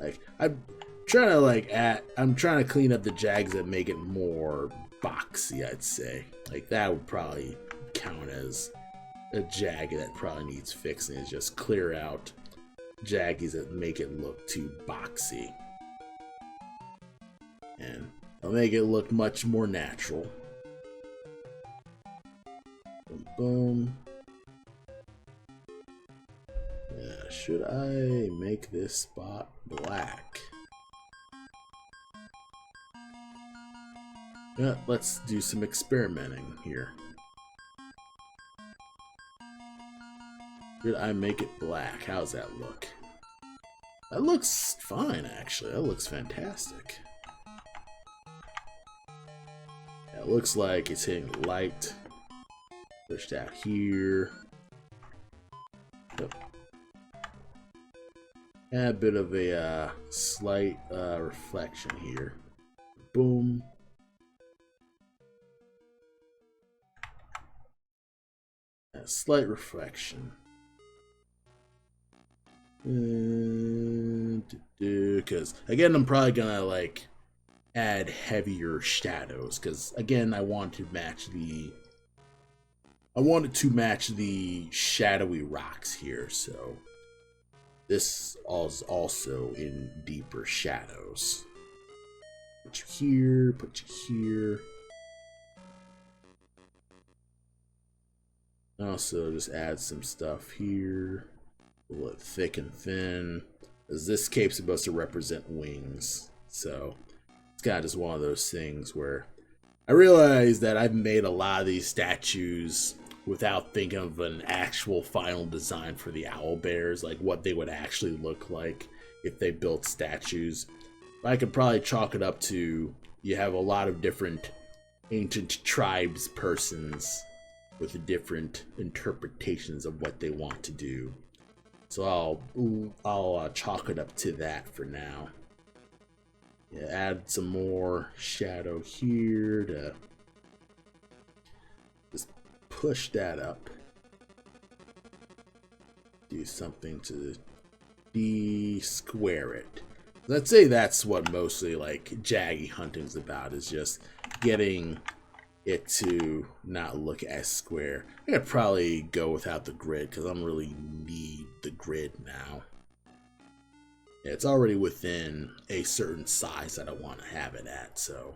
Like, I'm trying to clean up the jags that make it more boxy, I'd say. Like, that would probably count as a jag that probably needs fixing, is just clear out jaggies that make it look too boxy. And it'll make it look much more natural. Boom, boom. Yeah, should I make this spot black? Yeah, let's do some experimenting here. Should I make it black? How's that look? That looks fine, actually. That looks fantastic. It looks like it's hitting light. Pushed out here. Yep. And a bit of a slight reflection here. Boom. A slight reflection. Because again, I'm probably gonna like add heavier shadows, because again, I wanted to match the shadowy rocks here, so this is also in deeper shadows. Put you here, put you here. Also just add some stuff here. A little thick and thin, as this cape's supposed to represent wings, so it's kind of just one of those things where I realize that I've made a lot of these statues without thinking of an actual final design for the owl bears, like what they would actually look like if they built statues. But I could probably chalk it up to, you have a lot of different ancient tribes persons with different interpretations of what they want to do. So I'll chalk it up to that for now. Yeah, add some more shadow here to Just push that up. Do something to de-square it. Let's say that's what mostly like jaggy hunting's about, is just getting it to not look as square. I could probably go without the grid because I don't really need the grid now. Yeah, it's already within a certain size that I want to have it at, so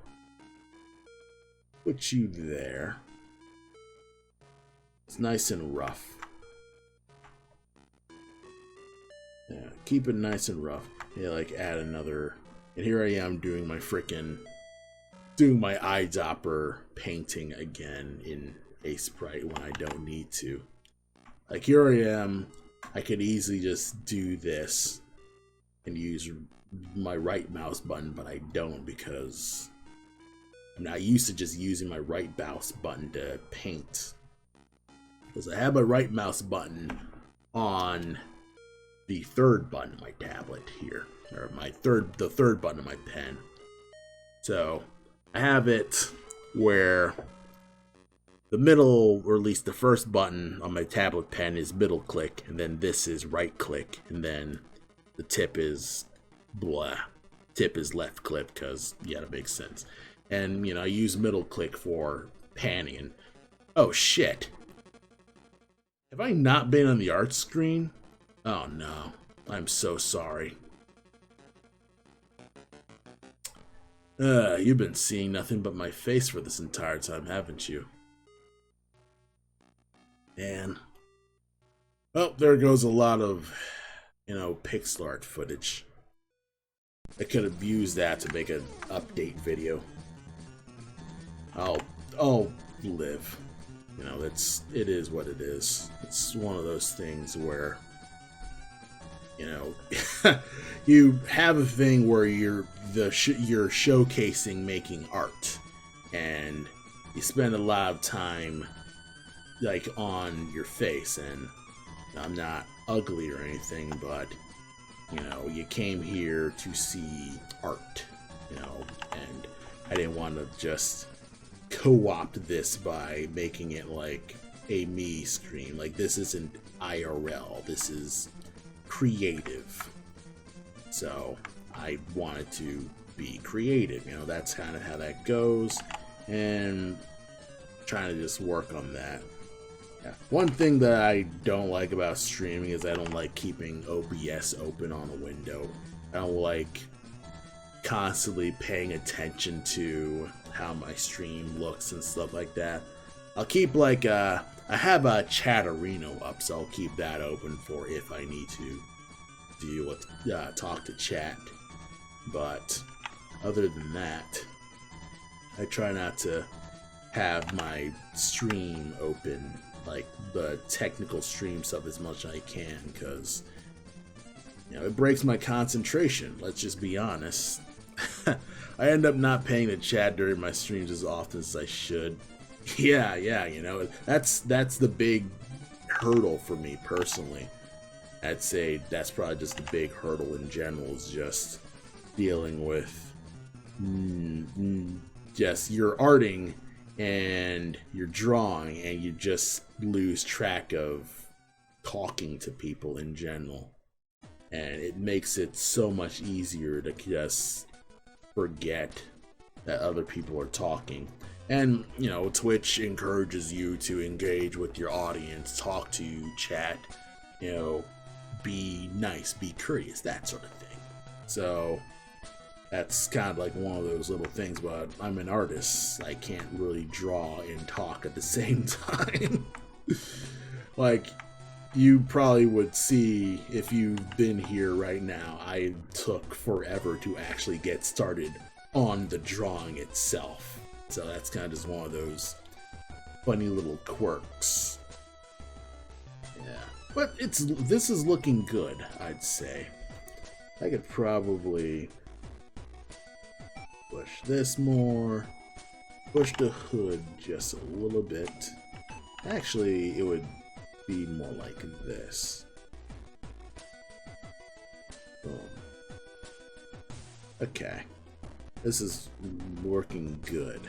put you there. It's nice and rough. Yeah, keep it nice and rough. Yeah, like add another. And here I am doing my eyedropper painting again in a sprite when I don't need to. Like here I am, I could easily just do this and use my right mouse button, but I don't because I'm not used to just using my right mouse button to paint. Because I have my right mouse button on the third button of my tablet here, or the third button of my pen. So I have it where the middle, or at least the first button on my tablet pen is middle click, and then this is right click, and then the tip is left click, because yeah, that makes sense. And you know, I use middle click for panning. And oh shit, have I not been on the art screen? Oh no, I'm so sorry. You've been seeing nothing but my face for this entire time, haven't you? Man. Oh, there goes a lot of, pixel art footage. I could have used that to make an update video. I'll live. It is what it is. It's one of those things where, you have a thing where you're showcasing making art, and you spend a lot of time like on your face. And I'm not ugly or anything, but you came here to see art, and I didn't want to just co-opt this by making it like a me stream. Like, this isn't IRL, this is creative. So I wanted to be creative, that's kind of how that goes, and trying to just work on that. Yeah. One thing that I don't like about streaming is I don't like keeping OBS open on a window. I don't like constantly paying attention to how my stream looks and stuff like that. I'll keep I have a Chatterino up, so I'll keep that open for if I need to deal with talk to chat. But other than that, I try not to have my stream open, like the technical stream stuff, as much as I can, because it breaks my concentration. Let's just be honest. I end up not paying the chat during my streams as often as I should. Yeah, that's the big hurdle for me personally. I'd say that's probably just the big hurdle in general, is just dealing with just you're arting and you're drawing and you just lose track of talking to people in general. And it makes it so much easier to just forget that other people are talking. And, Twitch encourages you to engage with your audience, talk to you, chat, be nice, be courteous, that sort of thing. So that's kind of like one of those little things, but I'm an artist. I can't really draw and talk at the same time. Like, you probably would see if you've been here right now, I took forever to actually get started on the drawing itself. So that's kind of just one of those funny little quirks. Yeah, but this is looking good, I'd say. I could probably push this more, push the hood just a little bit. Actually, it would be more like this. Boom. Okay. This is working good.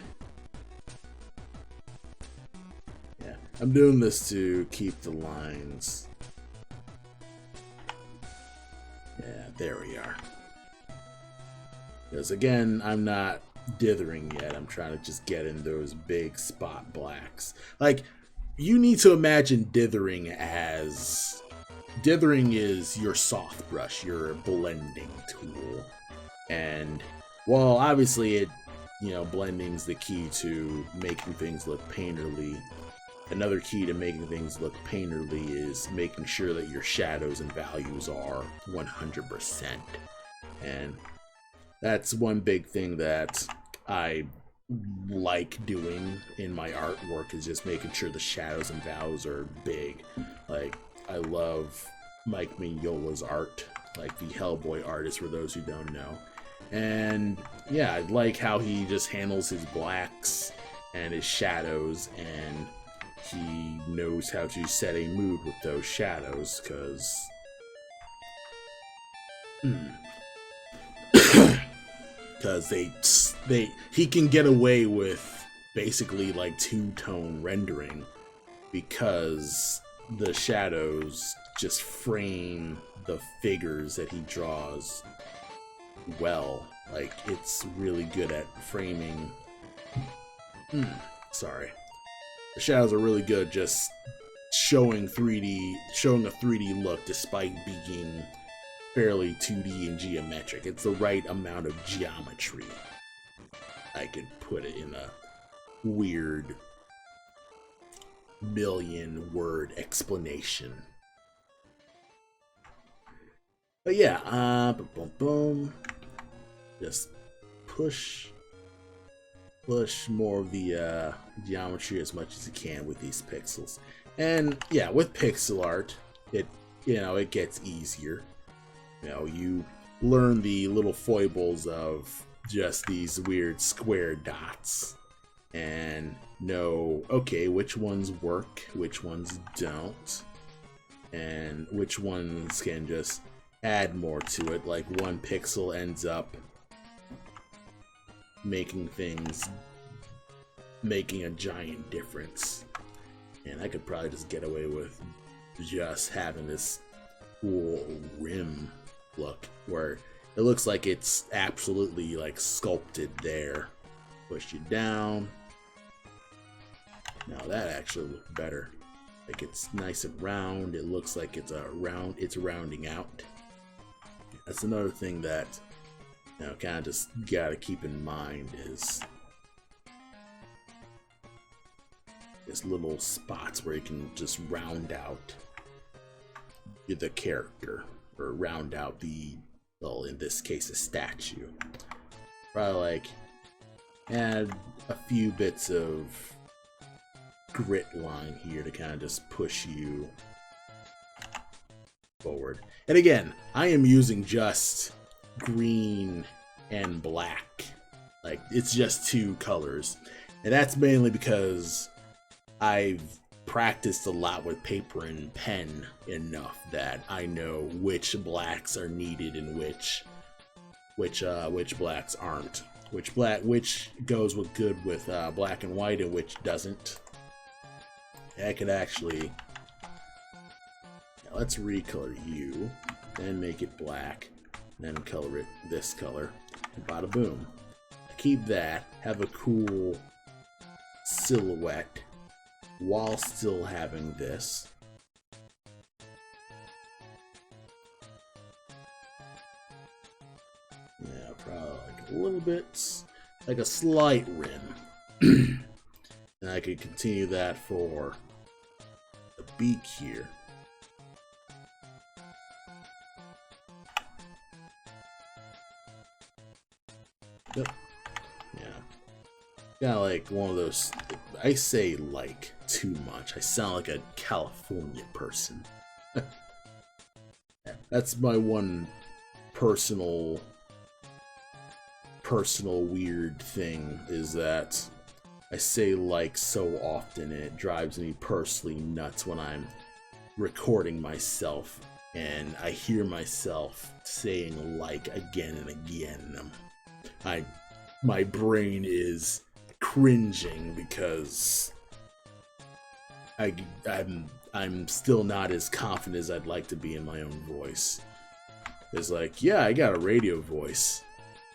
I'm doing this to keep the lines. Yeah, there we are. Because again, I'm not dithering yet. I'm trying to just get in those big spot blacks. Like, you need to imagine dithering as... Dithering is your soft brush, your blending tool. And while obviously it, blending's the key to making things look painterly, another key to making things look painterly is making sure that your shadows and values are 100%. And that's one big thing that I like doing in my artwork, is just making sure the shadows and values are big. Like, I love Mike Mignola's art, like the Hellboy artist, for those who don't know. And yeah, I like how he just handles his blacks and his shadows, and he knows how to set a mood with those shadows, because he can get away with basically like two-tone rendering, because the shadows just frame the figures that he draws well. Like, it's really good at framing. Sorry. The shadows are really good just showing a 3D look despite being fairly 2D and geometric. It's the right amount of geometry. I could put it in a weird million-word explanation. But yeah, boom. Just push more of the geometry as much as you can with these pixels. And yeah, with pixel art, it gets easier. You learn the little foibles of just these weird square dots and know, okay, which ones work, which ones don't, and which ones can just add more to it. Like, one pixel ends up making a giant difference. And I could probably just get away with just having this cool rim look where it looks like it's absolutely like sculpted there. Push it down. Now that actually looks better. Like, it's nice and round. It looks like it's rounding out. That's another thing that kind of just gotta keep in mind, is there's little spots where you can just round out the character, or round out well, in this case, a statue. Probably like add a few bits of grit line here to kind of just push you forward. And again, I am using just green and black. Like, it's just two colors. And that's mainly because I've practiced a lot with paper and pen enough that I know which blacks are needed and which blacks aren't. Which goes good with black and white and which doesn't. I could actually... let's recolor you, then make it black, then color it this color, and bada boom. Keep that, have a cool silhouette while still having this. Yeah, probably like a little bit, like a slight rim. And I could continue that for the beak here. Yep. Yeah. Kind of like one of those, I say like too much. I sound like a California person. That's my one personal weird thing, is that I say like so often, and it drives me personally nuts when I'm recording myself and I hear myself saying like again and again. My brain is cringing because I I'm still not as confident as I'd like to be in my own voice. It's like, yeah, I got a radio voice.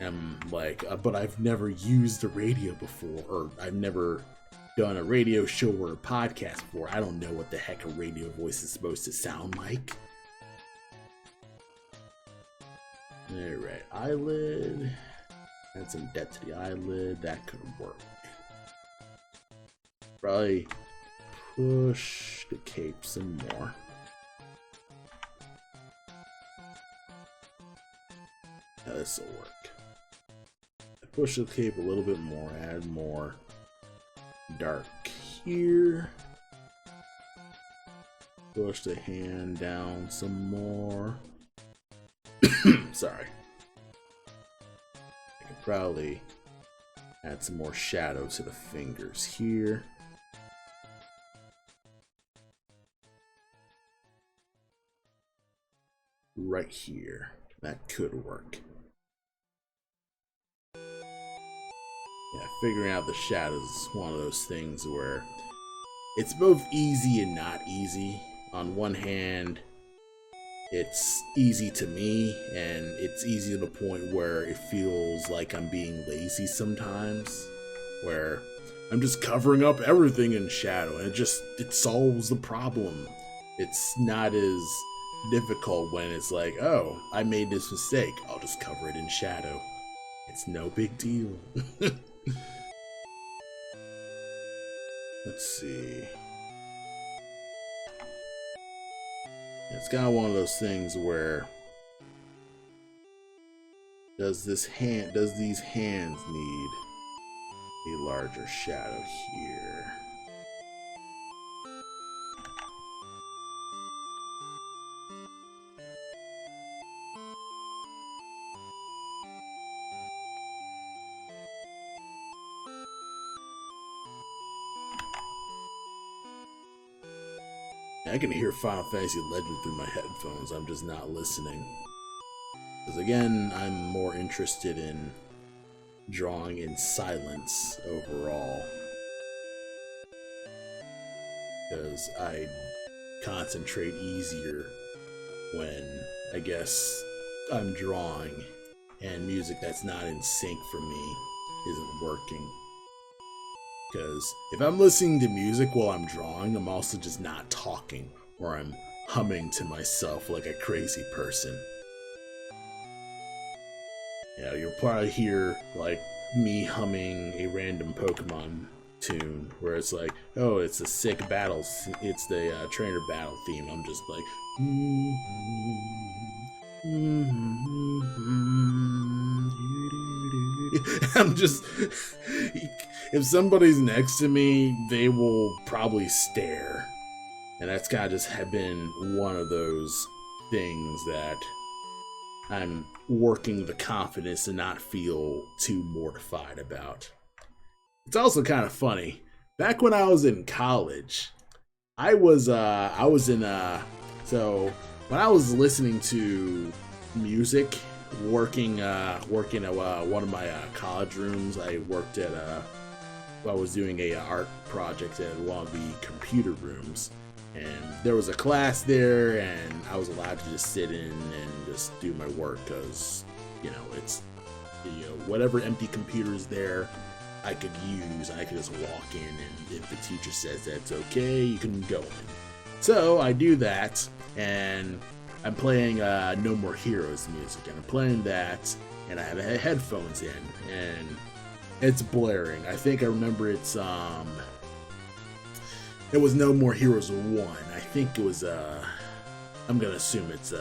I'm like, but I've never used a radio before, or I've never done a radio show or a podcast before. I don't know what the heck a radio voice is supposed to sound like. Alright, eyelid. Add some depth to the eyelid. That could work. Probably push the cape some more. Now this will work. Push the cape a little bit more. Add more dark here. Push the hand down some more. Sorry. I could probably add some more shadow to the fingers here. Right here. That could work. Yeah, figuring out the shadows is one of those things where it's both easy and not easy. On one hand, it's easy to me, and it's easy to the point where it feels like I'm being lazy sometimes, where I'm just covering up everything in shadow, and it solves the problem. It's not as difficult when it's like, oh, I made this mistake, I'll just cover it in shadow. It's no big deal. Let's see. It's kind of one of those things where does these hands need a larger shadow here? I can hear Final Fantasy Legend through my headphones. I'm just not listening. Because again, I'm more interested in drawing in silence overall. Because I concentrate easier when, I guess, I'm drawing and music that's not in sync for me isn't working. Because if I'm listening to music while I'm drawing, I'm also just not talking, or I'm humming to myself like a crazy person. Yeah, you'll probably hear like me humming a random Pokemon tune where it's like, oh, it's a sick battle, it's the trainer battle theme. I'm just like, I'm just, if somebody's next to me, they will probably stare. And that's gotta just have been one of those things that I'm working the confidence to not feel too mortified about. It's also kind of funny. Back when I was in college, I was so when I was listening to music, working at one of my college rooms, I was doing a art project at one of the computer rooms, and there was a class there, and I was allowed to just sit in and just do my work because, it's, whatever empty computers there I could use, I could just walk in, and if the teacher says that's okay, you can go in. So I do that, and I'm playing No More Heroes music, and I'm playing that, and I have headphones in, and it's blaring. I think I remember it was No More Heroes 1. I think it was, I'm gonna assume it's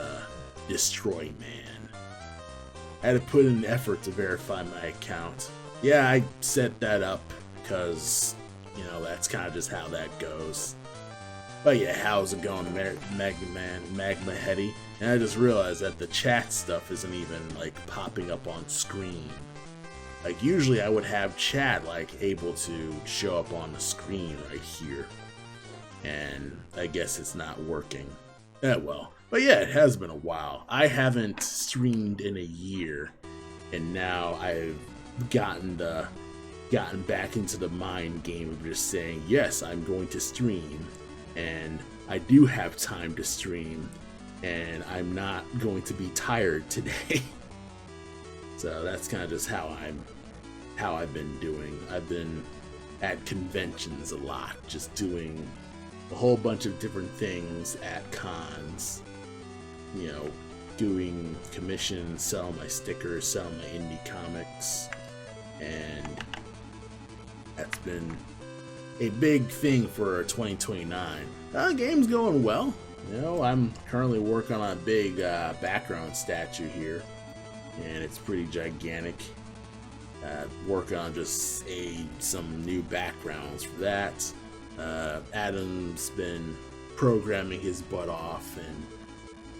Destroy Man. I had to put in effort to verify my account. Yeah, I set that up because, that's kind of just how that goes. But yeah, how's it going, Magma Heady? And I just realized that the chat stuff isn't even, popping up on screen. Usually I would have chat, able to show up on the screen right here. And I guess it's not working. Well. But yeah, it has been a while. I haven't streamed in a year, and now I've gotten back into the mind game of just saying, yes, I'm going to stream, and I do have time to stream, and I'm not going to be tired today. So that's kind of just how I've been doing. I've been at conventions a lot, just doing a whole bunch of different things at cons. You know, doing commissions, selling my stickers, selling my indie comics, and that's been a big thing for 2029. Game's going well. You know, I'm currently working on a big background statue here, and it's pretty gigantic. Working on just some new backgrounds for that. Adam's been programming his butt off and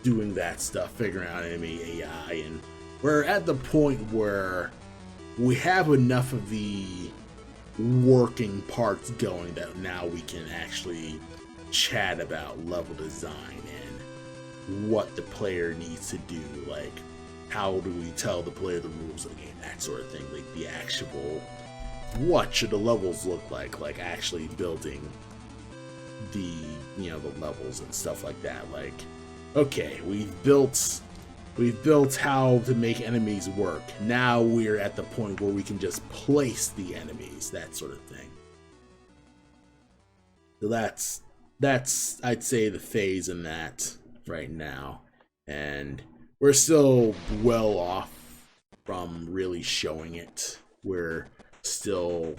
doing that stuff, figuring out enemy AI, and we're at the point where we have enough of the working parts going that now we can actually chat about level design and what the player needs to do, like how do we tell the player the rules of the game, that sort of thing, like the actual what should the levels look like actually building the, you know, the levels and stuff like that. Like, okay, we've built how to make enemies work. Now we're at the point where we can just place the enemies, that sort of thing. So that's I'd say the phase in that right now, and we're still well off from really showing it. We're still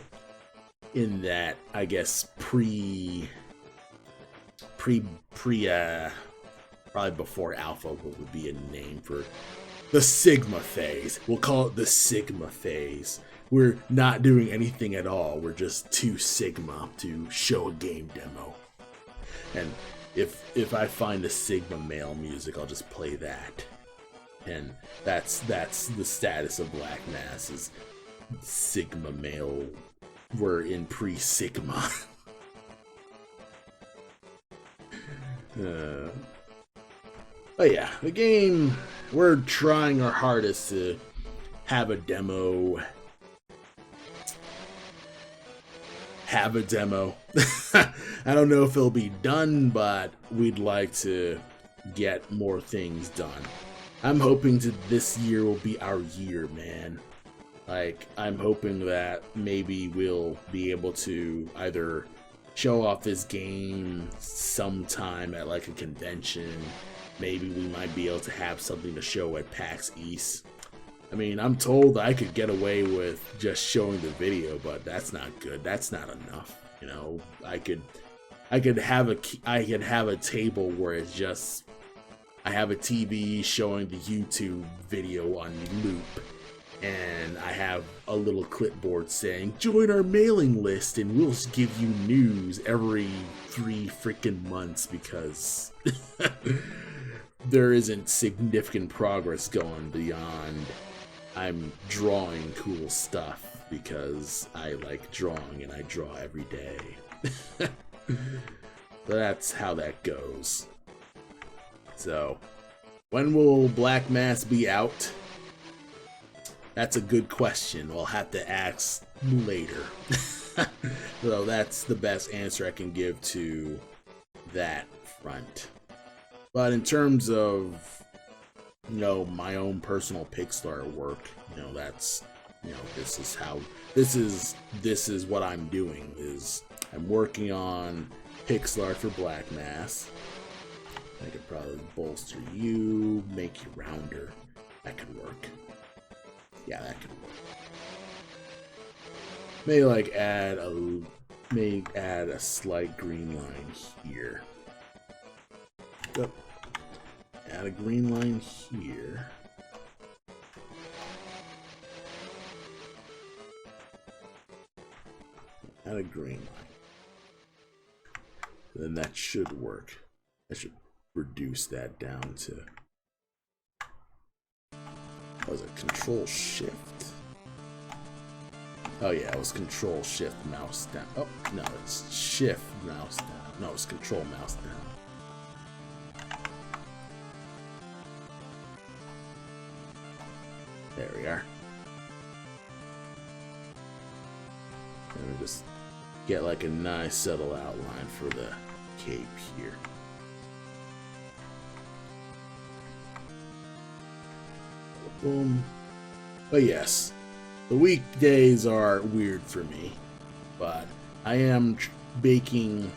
in that, I guess, probably before alpha, what would be a name for the Sigma phase. We'll call it the Sigma phase. We're not doing anything at all. We're just too Sigma to show a game demo. And if I find a Sigma male music, I'll just play that. And that's the status of Blackmask, is Sigma male. We're in pre-Sigma. But yeah, the game, we're trying our hardest to have a demo. I don't know if it'll be done, but we'd like to get more things done. I'm hoping this year will be our year, man. Like, I'm hoping that maybe we'll be able to either show off this game sometime at like a convention. Maybe we might be able to have something to show at PAX East. I mean, I'm told I could get away with just showing the video, but that's not good. That's not enough. You know, I could have a table where it's just, I have a TV showing the YouTube video on loop, and I have a little clipboard saying, join our mailing list and we'll give you news every 3 freaking months, because there isn't significant progress going beyond I'm drawing cool stuff because I like drawing and I draw every day. So that's how that goes. So, when will Blackmask be out? That's a good question. We'll have to ask later. So that's the best answer I can give to that front. But in terms of, you know, my own personal Pixar work, you know, that's, you know, this is what I'm doing, is I'm working on Pixar for Blackmask. I could probably bolster you, make you rounder. That could work. Yeah, that could work. May add a slight green line here. Yep. Add a green line here. Add a green line. Then that should work. I should reduce that down to, was it Control Shift? Oh yeah, it was Control Shift mouse down. Oh no, it's Shift mouse down. No, it's Control mouse down. There we are. And we just get like a nice subtle outline for the cape here. Boom. But yes, the weekdays are weird for me, but I am making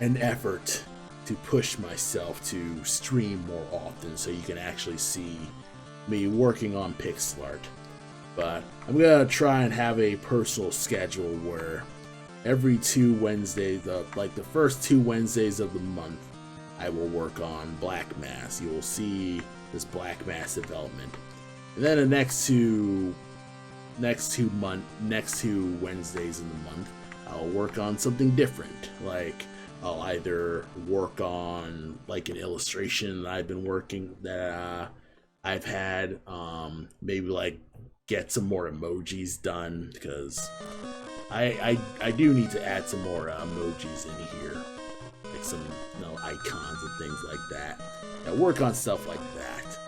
an effort to push myself to stream more often so you can actually see me working on pixel art. But I'm gonna try and have a personal schedule where every 2 Wednesdays, like the first 2 Wednesdays of the month, I will work on Blackmask. You will see this Blackmask development. And then the next two Wednesdays in the month, I'll work on something different. Like I'll either work on like an illustration that I've been working that I've had, maybe like get some more emojis done because I do need to add some more emojis in here, like some icons and things like that. I work on stuff like that,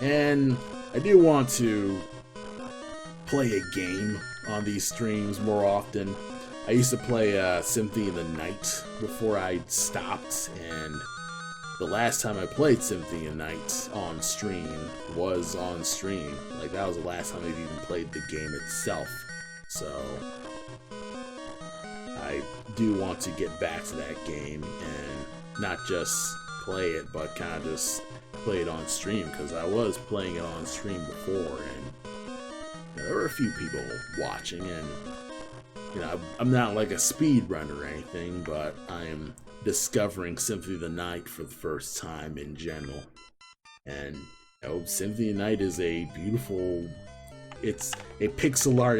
and I do want to play a game on these streams more often. I used to play Symphony of the Night before I stopped, and the last time I played Symphony of the Night on stream was on stream. Like, that was the last time I've even played the game itself. So I do want to get back to that game and not just play it, but kind of just play it on stream, because I was playing it on stream before, and there were a few people watching, and I'm not like a speed runner or anything, but I'm discovering Symphony of the Night for the first time in general. And Symphony of the Night is a beautiful, it's a pixel art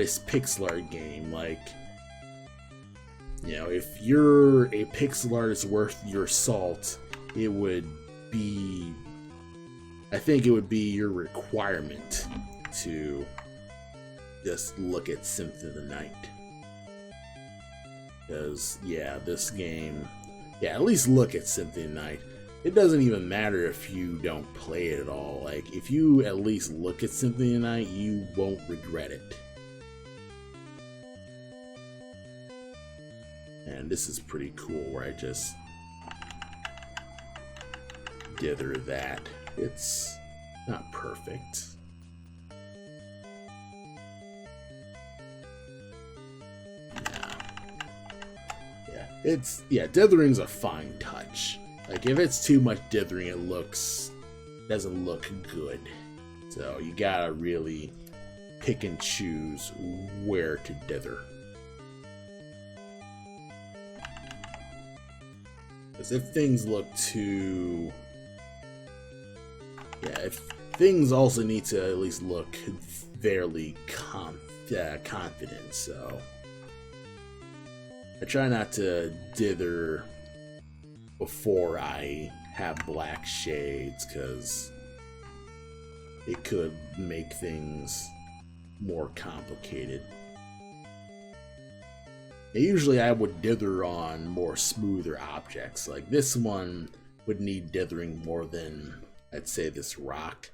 game. Like, if you're a pixel artist worth your salt, I think it would be your requirement to just look at Symphony of the Night. Because, this game, at least look at Symphony of the Night. It doesn't even matter if you don't play it at all. Like, if you at least look at Symphony of the Night, you won't regret it. And this is pretty cool, where I just dither that. It's not perfect. Dithering's a fine touch. Like, if it's too much dithering, it doesn't look good. So you gotta really pick and choose where to dither. Because if things look too... if things also need to at least look fairly confident, so... I try not to dither before I have black shades, because it could make things more complicated. And usually I would dither on more smoother objects. Like, this one would need dithering more than, I'd say, this rock.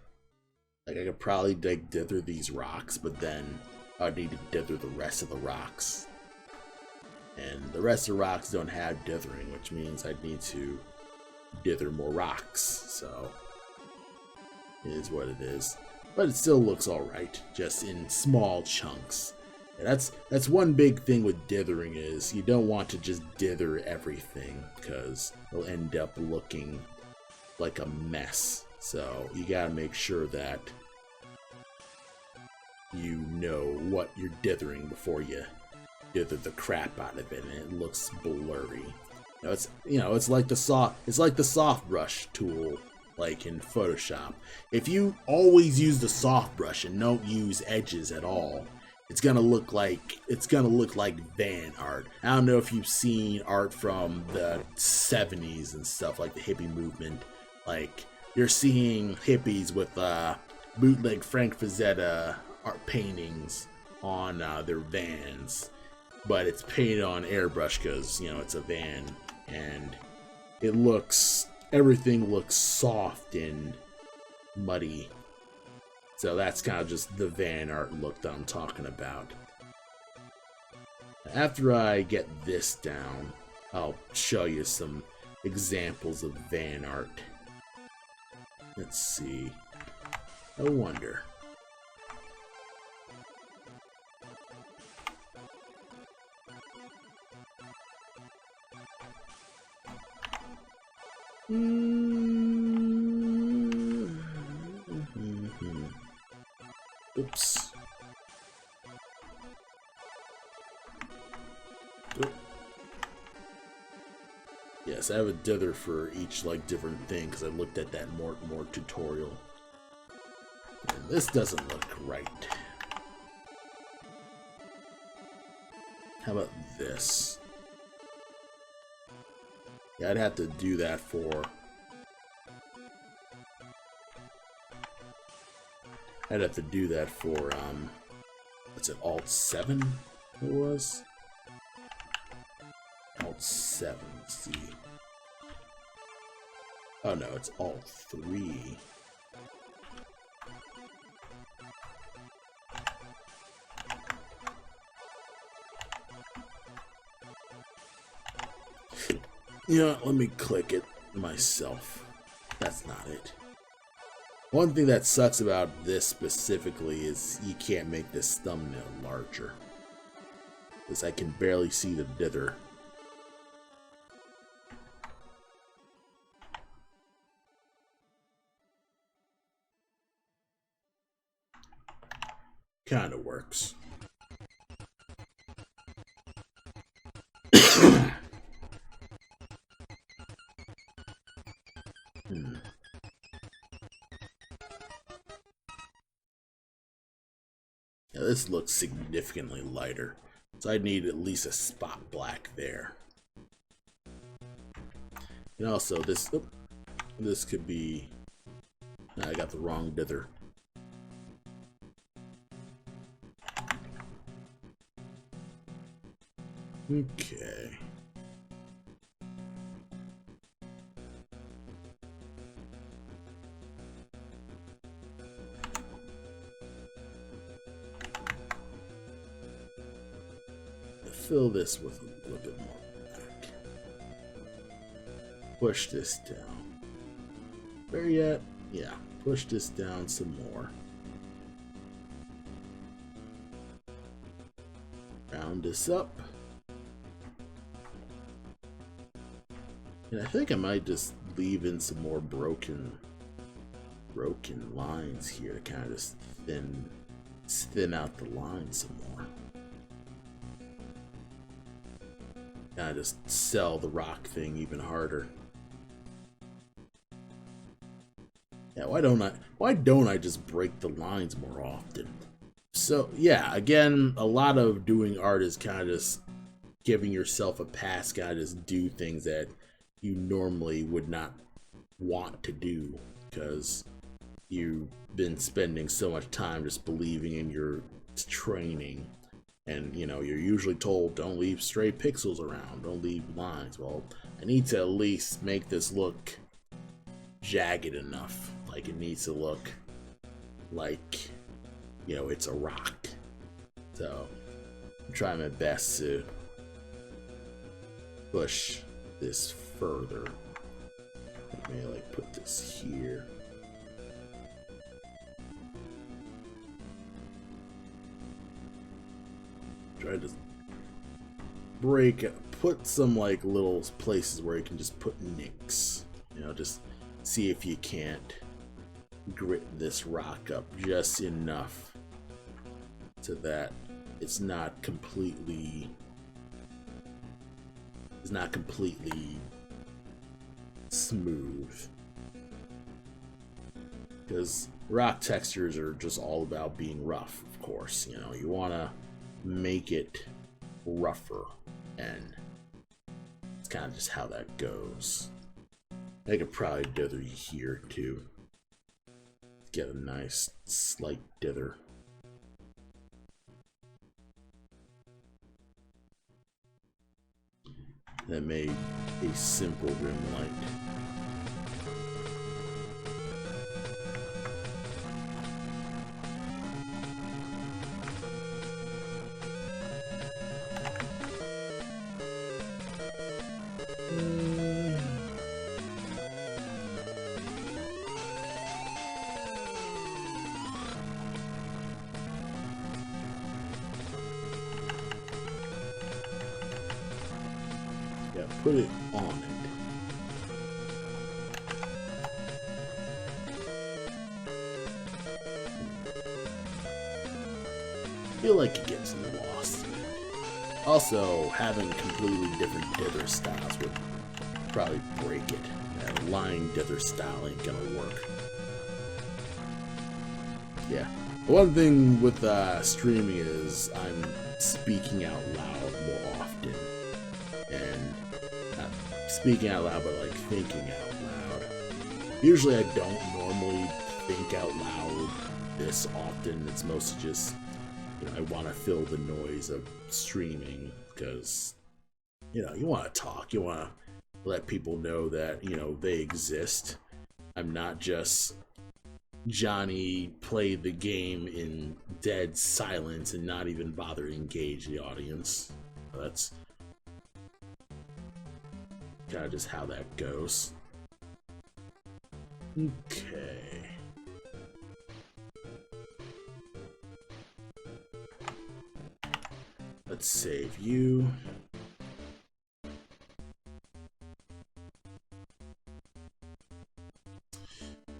Like, I could probably dither these rocks, but then I'd need to dither the rest of the rocks. And the rest of the rocks don't have dithering, which means I'd need to dither more rocks. So it is what it is. But it still looks alright, just in small chunks. And that's one big thing with dithering, is you don't want to just dither everything, because it'll end up looking like a mess. So you gotta make sure that you know what you're dithering before you dither the crap out of it, and it looks blurry. It's like the soft brush tool, like in Photoshop. If you always use the soft brush and don't use edges at all, it's gonna look like van art. I don't know if you've seen art from the 70s and stuff, like the hippie movement. Like, you're seeing hippies with bootleg Frank Frazetta art paintings on their vans, but it's painted on airbrush because it's a van, and everything looks soft and muddy. So that's kind of just the van art look that I'm talking about. After I get this down, I'll show you some examples of van art. Let's see. No wonder. Oops. Oop. Yes, I have a dither for each like different thing because I looked at that more tutorial. And this doesn't look right. How about this? Yeah, I'd have to do that for... I'd have to do that for, what's it, Alt 7 it was? Alt 7, let's see. Oh no, it's Alt 3. You know what, let me click it myself. That's not it. One thing that sucks about this specifically is you can't make this thumbnail larger, because I can barely see the dither. Kinda works. Now this looks significantly lighter, so I'd need at least a spot black there. And also this, this could be, no, I got the wrong dither. Okay. Fill this with a little bit more black. Push this down. Where yet? Yeah, push this down some more. Round this up. And I think I might just leave in some more broken lines here to kind of just thin out the lines some more. And I just sell the rock thing even harder. Yeah, why don't I just break the lines more often? So yeah, again, a lot of doing art is kind of just giving yourself a pass, kind of just do things that you normally would not want to do because you've been spending so much time just believing in your training. And, you know, you're usually told, don't leave stray pixels around, don't leave lines. Well, I need to at least make this look jagged enough. Like, it needs to look like, you know, it's a rock. So, I'm trying my best to push this further. I may, like, put this here. Try to put some like little places where you can just put nicks. You know, just see if you can't grit this rock up just enough so that it's not completely smooth. Because rock textures are just all about being rough, of course. You know, you want to make it rougher, and it's kind of just how that goes. I could probably dither here too. Get a nice slight dither. That made a simple rim light. put it on it. I feel like it gets lost. Also, having completely different dither styles would probably break it. That line dither style ain't gonna work. Yeah. One thing with streaming is I'm speaking out loud more often. And not speaking out loud, but like thinking out loud. Usually I don't normally think out loud this often. It's mostly just, you know, I want to fill the noise of streaming because, you know, you want to talk. You want to let people know that, you know, they exist. I'm not just Johnny played the game in dead silence and not even bother to engage the audience. That's kind of just how that goes. Okay. Let's save you.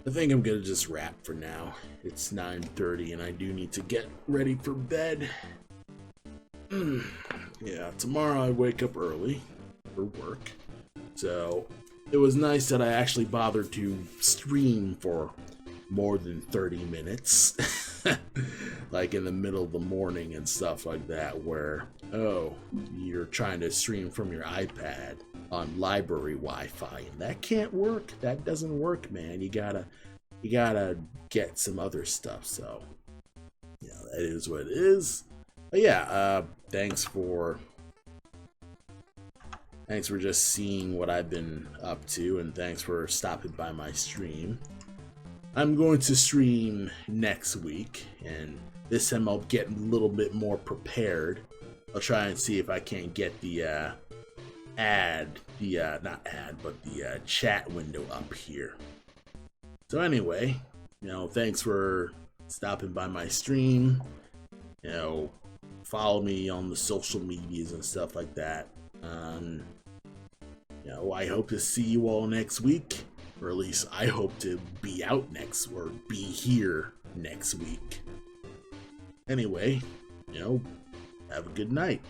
I think I'm gonna just wrap for now. It's 9:30 and I do need to get ready for bed. Yeah, tomorrow I wake up early for work. So it was nice that I actually bothered to stream for more than 30 minutes. Like in the middle of the morning and stuff like that, where, oh, you're trying to stream from your iPad on library Wi-Fi, and that can't work. That doesn't work, man. You gotta get some other stuff. So, you know, that is what it is. But yeah, thanks for just seeing what I've been up to, and thanks for stopping by my stream. I'm going to stream next week, and this time I'll get a little bit more prepared. I'll try and see if I can't get the chat window up here. So anyway, you know, thanks for stopping by my stream. You know, follow me on the social medias and stuff like that. You know, I hope to see you all next week, or at least I hope to be out next, or be here next week. Anyway, you know, have a good night.